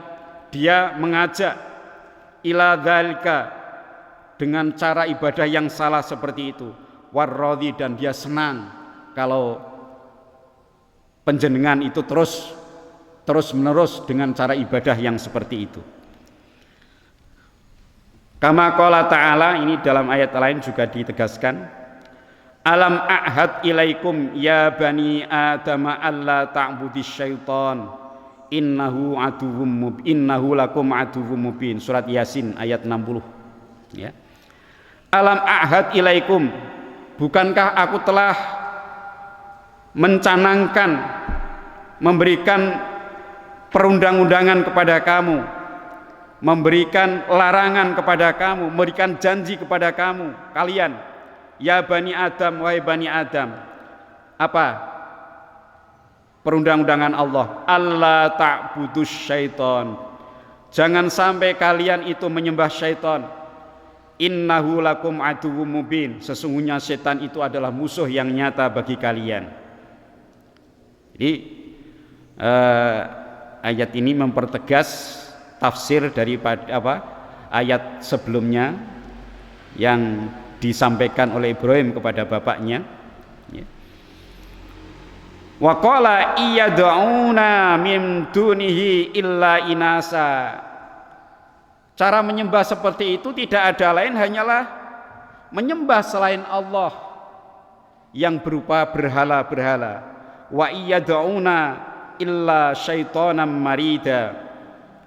dia mengajak, ila dzalika, dengan cara ibadah yang salah seperti itu, warradhi, dan dia senang kalau panjenengan itu terus menerus dengan cara ibadah yang seperti itu. Kama qala ta'ala, ini dalam ayat lain juga ditegaskan, alam a'had ilaikum ya bani adam alla ta'budis syaitan innahu lakum aduwwum mubin. Surat Yasin ayat 60. Ya. Alam a'had ilaikum, bukankah aku telah mencanangkan, memberikan perundang-undangan kepada kamu, memberikan larangan kepada kamu, memberikan janji kepada kamu, kalian, ya bani Adam, wahai bani Adam. Apa perundang-undangan Allah? Allah ta'budus syaiton, jangan sampai kalian itu menyembah syaitan. Innahu lakum aduwwum mubin, sesungguhnya setan itu adalah musuh yang nyata bagi kalian. Jadi ayat ini mempertegas tafsir daripada ayat sebelumnya yang disampaikan oleh Ibrahim kepada bapaknya. Wa qala iyad'una min dunihi illa inasa. Cara menyembah seperti itu tidak ada lain hanyalah menyembah selain Allah yang berupa berhala-berhala. Wa iyad'una illa syaitanan marida.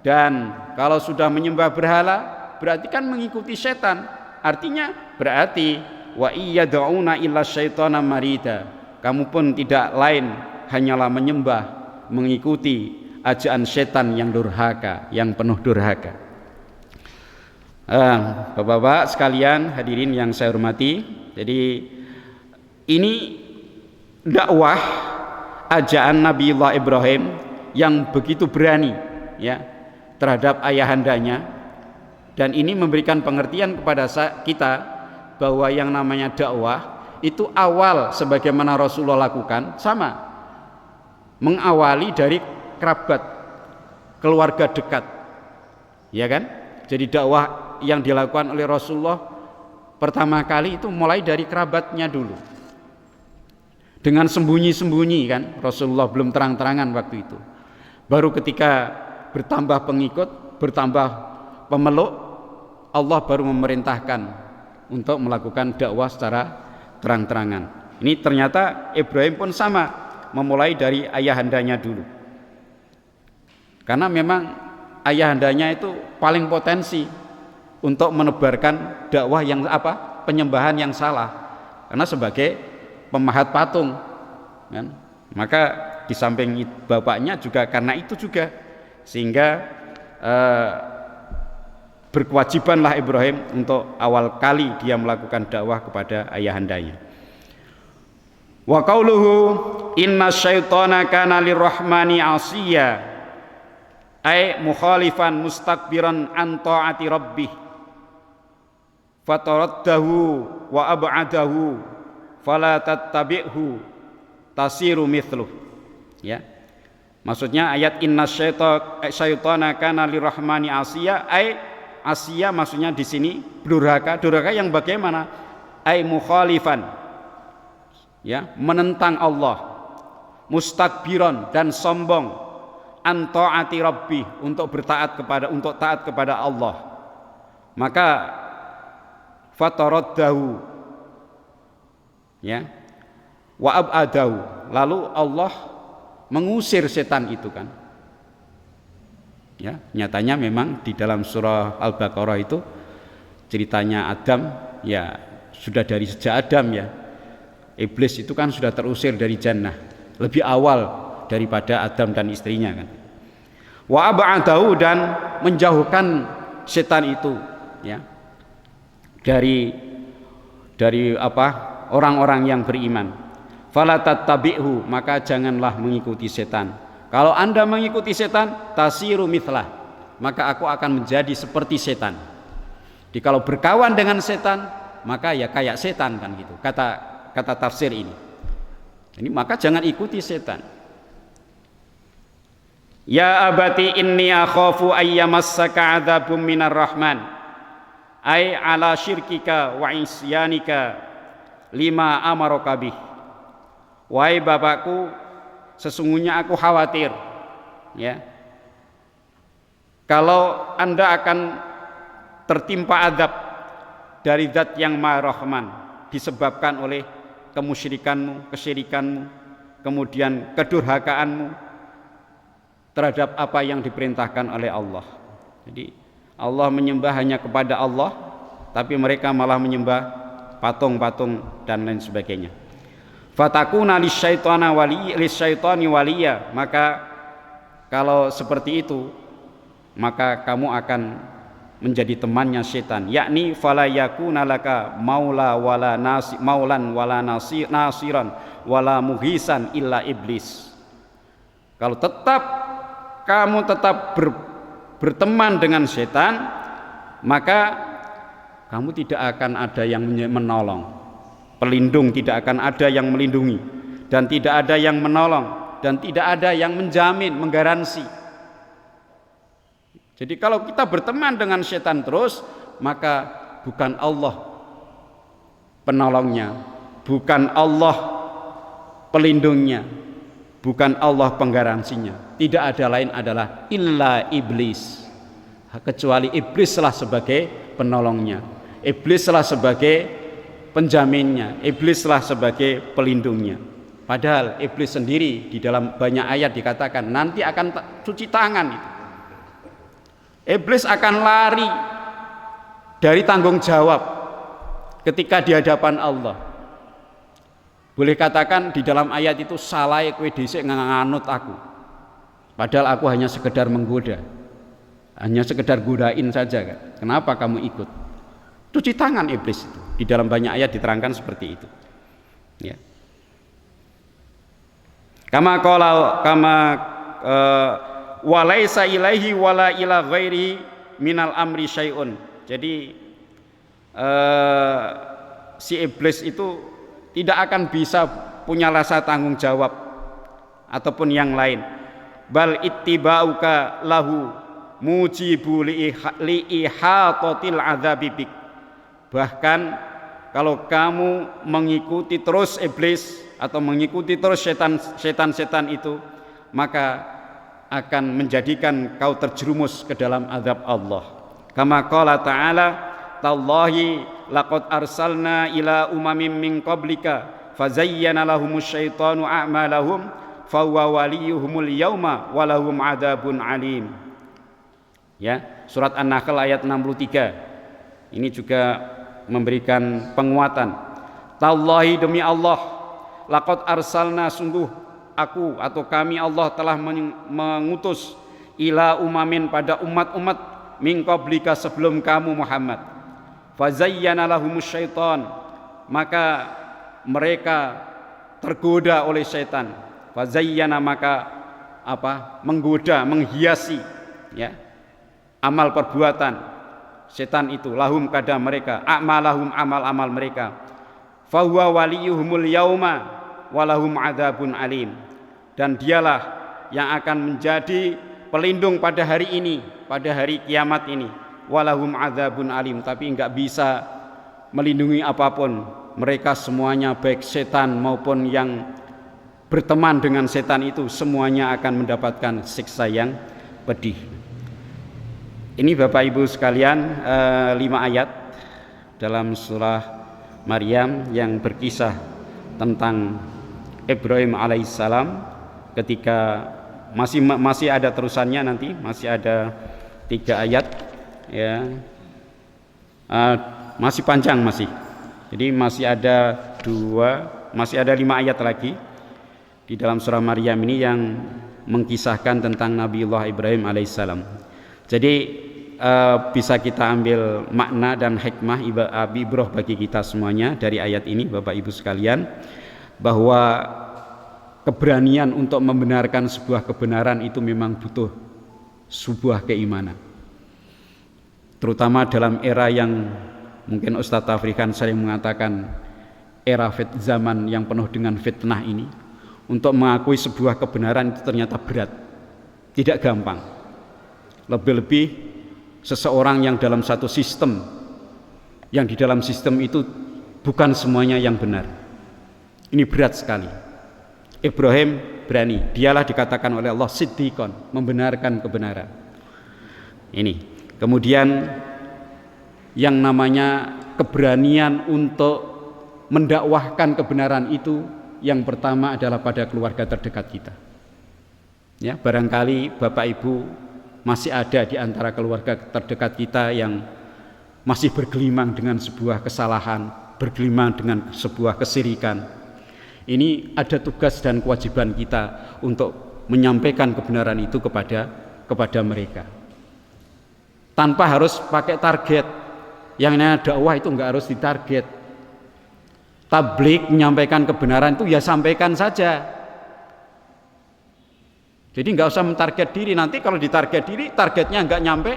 Dan kalau sudah menyembah berhala, berarti kan mengikuti setan. Artinya berarti wa iyad'una illa syaitanan marida, kamu pun tidak lain hanyalah menyembah, mengikuti ajakan setan yang durhaka, yang penuh durhaka. Bapak-bapak sekalian, hadirin yang saya hormati, jadi ini dakwah ajakan Nabiullah Ibrahim yang begitu berani, ya, terhadap ayahandanya, dan ini memberikan pengertian kepada kita bahwa yang namanya dakwah itu awal sebagaimana Rasulullah lakukan sama, mengawali dari kerabat, keluarga dekat, ya kan? Jadi dakwah yang dilakukan oleh Rasulullah pertama kali itu mulai dari kerabatnya dulu, dengan sembunyi-sembunyi kan, Rasulullah belum terang-terangan waktu itu. Baru ketika bertambah pengikut, bertambah pemeluk, Allah baru memerintahkan untuk melakukan dakwah secara terang-terangan. Ini ternyata Ibrahim pun sama, memulai dari ayahandanya dulu, karena memang ayahandanya itu paling potensi untuk menebarkan dakwah yang penyembahan yang salah, karena sebagai pemahat patung kan? Maka di samping bapaknya juga karena itu juga, sehingga berkewajibanlah Ibrahim untuk awal kali dia melakukan dakwah kepada ayahandanya. Wa qauluhu inna syaitana kana lirrahmani asiya, ay mukhalifan mustakbiran an ta'ati rabbih fataraddahu wa ab'adahu fala tattabi'hu tasiru mithluh. Ya, maksudnya ayat inna syaitana kana lirrahmani asiya, ay asiya maksudnya di sini durhaka. Durhaka yang bagaimana? Ay mukhalifan, ya, menentang Allah, mustakbiran dan sombong, an ta'ati rabbi, untuk taat kepada Allah. Maka fataraddahu, ya, wa ab'adahu, lalu Allah mengusir setan itu kan. Ya, nyatanya memang di dalam surah Al-Baqarah itu ceritanya Adam, ya sudah dari sejak Adam, ya iblis itu kan sudah terusir dari jannah lebih awal daripada Adam dan istrinya kan. Wa ab'adahu, dan menjauhkan setan itu, ya, dari orang-orang yang beriman. Fala tattabi'hu, maka janganlah mengikuti setan. Kalau Anda mengikuti setan, tasiru mithlah, maka aku akan menjadi seperti setan. Jadi kalau berkawan dengan setan, maka ya kayak setan kan gitu. Kata tafsir ini. Ini maka jangan ikuti setan. Ya abati inni akhafu ayyamassaka adzabun minar rahman, ay ala syirkika wa isyanika lima amaraka bih. Wahai bapakku, sesungguhnya aku khawatir, ya, kalau Anda akan tertimpa azab dari Zat yang Maha Rahman disebabkan oleh kemusyrikanmu, kesyirikanmu, kemudian kedurhakaanmu terhadap apa yang diperintahkan oleh Allah. Jadi Allah menyembah hanya kepada Allah, tapi mereka malah menyembah patung-patung dan lain sebagainya. Fatakuna lisyaitani waliya, maka kalau seperti itu maka kamu akan menjadi temannya setan, yakni fala yakuna laka maulan wala nasiran wala muhisan illa iblis. Kalau kamu tetap berteman dengan setan, maka kamu tidak akan ada yang menolong, pelindung tidak akan ada yang melindungi, dan tidak ada yang menolong, dan tidak ada yang menjamin, menggaransi. Jadi kalau kita berteman dengan setan terus, maka bukan Allah penolongnya, bukan Allah pelindungnya, bukan Allah penggaransinya, tidak ada lain adalah illa iblis, kecuali iblislah sebagai penolongnya, iblislah sebagai penjaminnya, iblislah sebagai pelindungnya. Padahal iblis sendiri di dalam banyak ayat dikatakan nanti akan cuci tangan itu. Iblis akan lari dari tanggung jawab ketika di hadapan Allah. Boleh katakan di dalam ayat itu salah kowe dhisik nganut aku. Padahal aku hanya sekedar menggoda. Hanya sekedar godain saja kan. Kenapa kamu ikut? Cuci tangan iblis itu. Di dalam banyak ayat diterangkan seperti itu. Ya. Kama walaisa ilaihi wala ila ghairi minal amri syai'un. Jadi si iblis itu tidak akan bisa punya rasa tanggung jawab ataupun yang lain. Bal ittiba'uka lahu mujibu liihatatil adzabibik. Bahkan kalau kamu mengikuti terus iblis atau mengikuti terus setan-setan itu, maka akan menjadikan kau terjerumus ke dalam azab Allah. Kama qala ta'ala, tallahi laqad arsalna ila umamin min qablika fazayyana lahumus syaitanu a'malahum fahuwa waliyuhumul yauma walahum adzabun alim. Ya, surat An-Nahl ayat 63. Ini juga memberikan penguatan. Tallahi, demi Allah, laqad arsalna, sungguh aku atau kami Allah telah mengutus ila umamin, pada umat-umat min qablika, sebelum kamu Muhammad. Fazayyana lahumus syaitan, maka mereka tergoda oleh syaitan. Fazayyana, maka menggoda, menghiasi ya amal perbuatan setan itu, lahum kada mereka, a'malahum, amal-amal mereka. Fahuwa waliyuhumul yauma walahum adzabun alim, dan dialah yang akan menjadi pelindung pada hari ini, pada hari kiamat ini. Walahum adzabun alim, tapi enggak bisa melindungi apapun mereka semuanya, baik setan maupun yang berteman dengan setan itu, semuanya akan mendapatkan siksa yang pedih. Ini Bapak Ibu sekalian 5 ayat dalam surah Maryam yang berkisah tentang Ibrahim alaihissalam ketika masih ada terusannya, nanti masih ada 3 ayat ya, masih panjang masih. Jadi masih ada 5 ayat lagi di dalam surah Maryam ini yang mengkisahkan tentang Nabiullah Ibrahim alaihissalam. Jadi bisa kita ambil makna dan hikmah ibrah bagi kita semuanya dari ayat ini Bapak Ibu sekalian, bahwa keberanian untuk membenarkan sebuah kebenaran itu memang butuh sebuah keimanan, terutama dalam era yang mungkin Ustadz Afrikan sering mengatakan era zaman yang penuh dengan fitnah ini. Untuk mengakui sebuah kebenaran itu ternyata berat, tidak gampang. Lebih-lebih seseorang yang dalam satu sistem, yang di dalam sistem itu bukan semuanya yang benar. Ini berat sekali. Ibrahim berani, dialah dikatakan oleh Allah siddiqon, membenarkan kebenaran. Ini. Kemudian yang namanya keberanian untuk mendakwahkan kebenaran itu, yang pertama adalah pada keluarga terdekat kita. Ya, barangkali Bapak Ibu masih ada di antara keluarga terdekat kita yang masih bergelimang dengan sebuah kesalahan, bergelimang dengan sebuah kesyirikan. Ini ada tugas dan kewajiban kita untuk menyampaikan kebenaran itu kepada mereka. Tanpa harus pakai target. Yang namanya dakwah itu enggak harus ditarget. Tablik menyampaikan kebenaran itu ya sampaikan saja. Jadi nggak usah mentarget diri. Nanti kalau ditarget diri, targetnya nggak nyampe,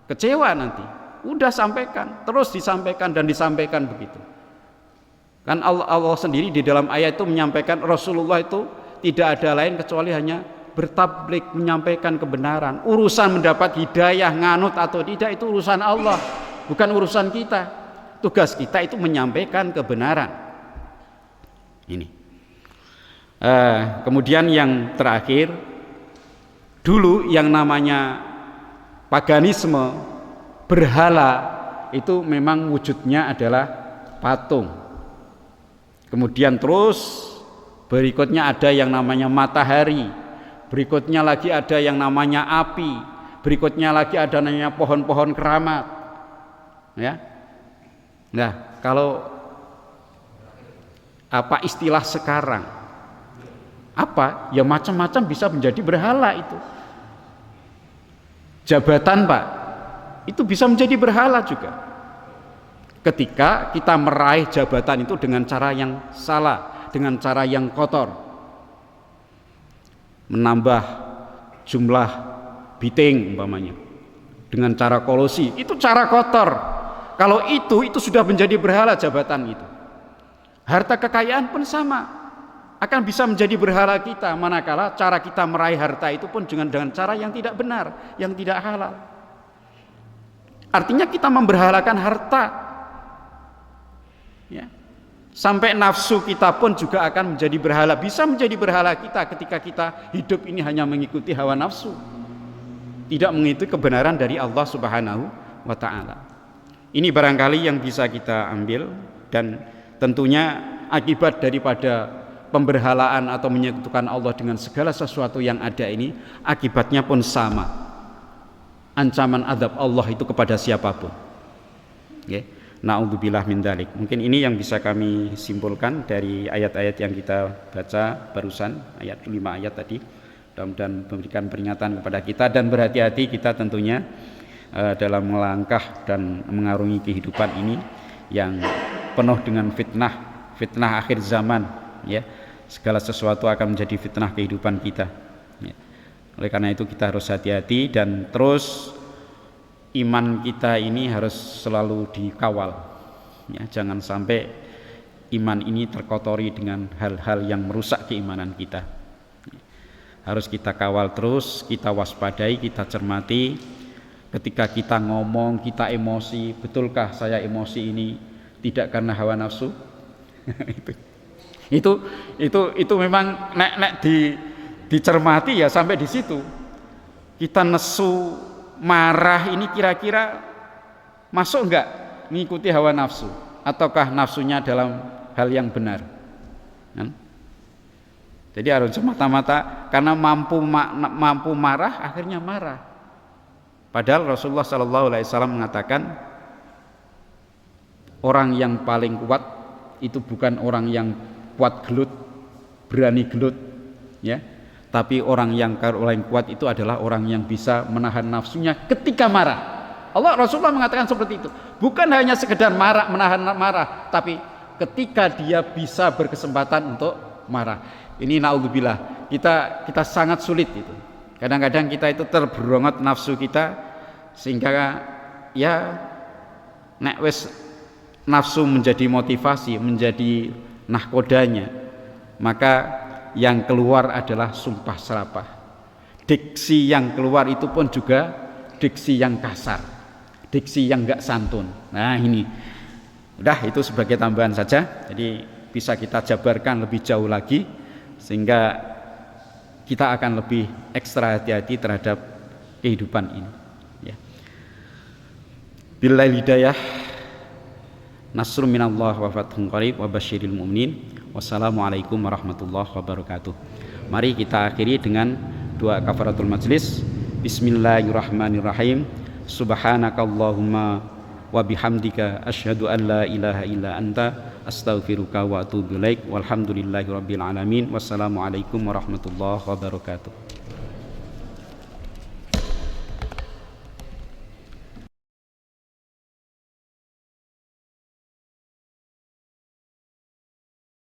kecewa nanti. Udah sampaikan, terus disampaikan dan disampaikan begitu. Kan Allah sendiri di dalam ayat itu menyampaikan Rasulullah itu tidak ada lain kecuali hanya bertablik, menyampaikan kebenaran. Urusan mendapat hidayah, nganut atau tidak itu urusan Allah, bukan urusan kita. Tugas kita itu menyampaikan kebenaran. Ini. Kemudian yang terakhir, dulu yang namanya paganisme, berhala itu memang wujudnya adalah patung. Kemudian terus berikutnya ada yang namanya matahari, berikutnya lagi ada yang namanya api, berikutnya lagi ada namanya pohon-pohon keramat. Ya. Nah, kalau apa istilah sekarang? Apa? Ya macam-macam bisa menjadi berhala itu. Jabatan, Pak, itu bisa menjadi berhala juga. Ketika kita meraih jabatan itu dengan cara yang salah, dengan cara yang kotor. Menambah jumlah biting umpamanya dengan cara kolusi, itu cara kotor. Kalau itu sudah menjadi berhala jabatan itu. Harta kekayaan pun sama, akan bisa menjadi berhala kita manakala cara kita meraih harta itu pun dengan cara yang tidak benar, yang tidak halal. Artinya kita memberhalakan harta. Ya. Sampai nafsu kita pun juga akan menjadi berhala, bisa menjadi berhala kita ketika kita hidup ini hanya mengikuti hawa nafsu, tidak mengikuti kebenaran dari Allah Subhanahu wa ta'ala. Ini barangkali yang bisa kita ambil, dan tentunya akibat daripada pemberhalaan atau menyekutukan Allah dengan segala sesuatu yang ada ini, akibatnya pun sama. Ancaman azab Allah itu kepada siapapun. Okay. Na'udzubillah min dzalik. Mungkin ini yang bisa kami simpulkan dari ayat-ayat yang kita baca barusan, ayat 5 ayat tadi. Mudah-mudahan memberikan peringatan kepada kita dan berhati-hati kita tentunya dalam melangkah dan mengarungi kehidupan ini yang penuh dengan fitnah akhir zaman, ya. Segala sesuatu akan menjadi fitnah kehidupan kita, ya. Oleh karena itu kita harus hati-hati dan terus iman kita ini harus selalu dikawal, ya. Jangan sampai iman ini terkotori dengan hal-hal yang merusak keimanan kita. Harus kita kawal terus, kita waspadai, kita cermati. Ketika kita ngomong, kita emosi, betulkah saya emosi ini tidak karena hawa nafsu? itu memang nek dicermati ya sampai di situ. Kita nesu marah ini kira-kira masuk enggak mengikuti hawa nafsu ataukah nafsunya dalam hal yang benar, kan? Jadi harus semata-mata karena mampu marah akhirnya marah. Padahal Rasulullah SAW mengatakan orang yang paling kuat itu bukan orang yang kuat gelut, berani gelut, ya. Tapi orang yang paling kuat itu adalah orang yang bisa menahan nafsunya ketika marah. Rasulullah mengatakan seperti itu. Bukan hanya sekedar marah, menahan marah, tapi ketika dia bisa berkesempatan untuk marah. Ini naudzubillah. Kita sangat sulit itu. Kadang-kadang kita itu terberongot nafsu kita sehingga ya nek wis nafsu menjadi motivasi, menjadi nahkodanya, maka yang keluar adalah sumpah serapah. Diksi yang keluar itu pun juga diksi yang kasar, diksi yang enggak santun. Nah ini udah, itu sebagai tambahan saja. Jadi bisa kita jabarkan lebih jauh lagi sehingga kita akan lebih ekstra hati-hati terhadap kehidupan ini, ya. Billahi hidayah, nasrun minallah wa fathun qarib wa basyiril mu'minin. Wassalamualaikum warahmatullahi wabarakatuh. Mari kita akhiri dengan doa kafaratul majlis. Bismillahirrahmanirrahim. Subhanakallahumma wa bihamdika asyhadu an la ilaha illa anta astaghfiruka wa atubu ilaik. Walhamdulillahirabbil alamin. Wassalamualaikum warahmatullahi wabarakatuh.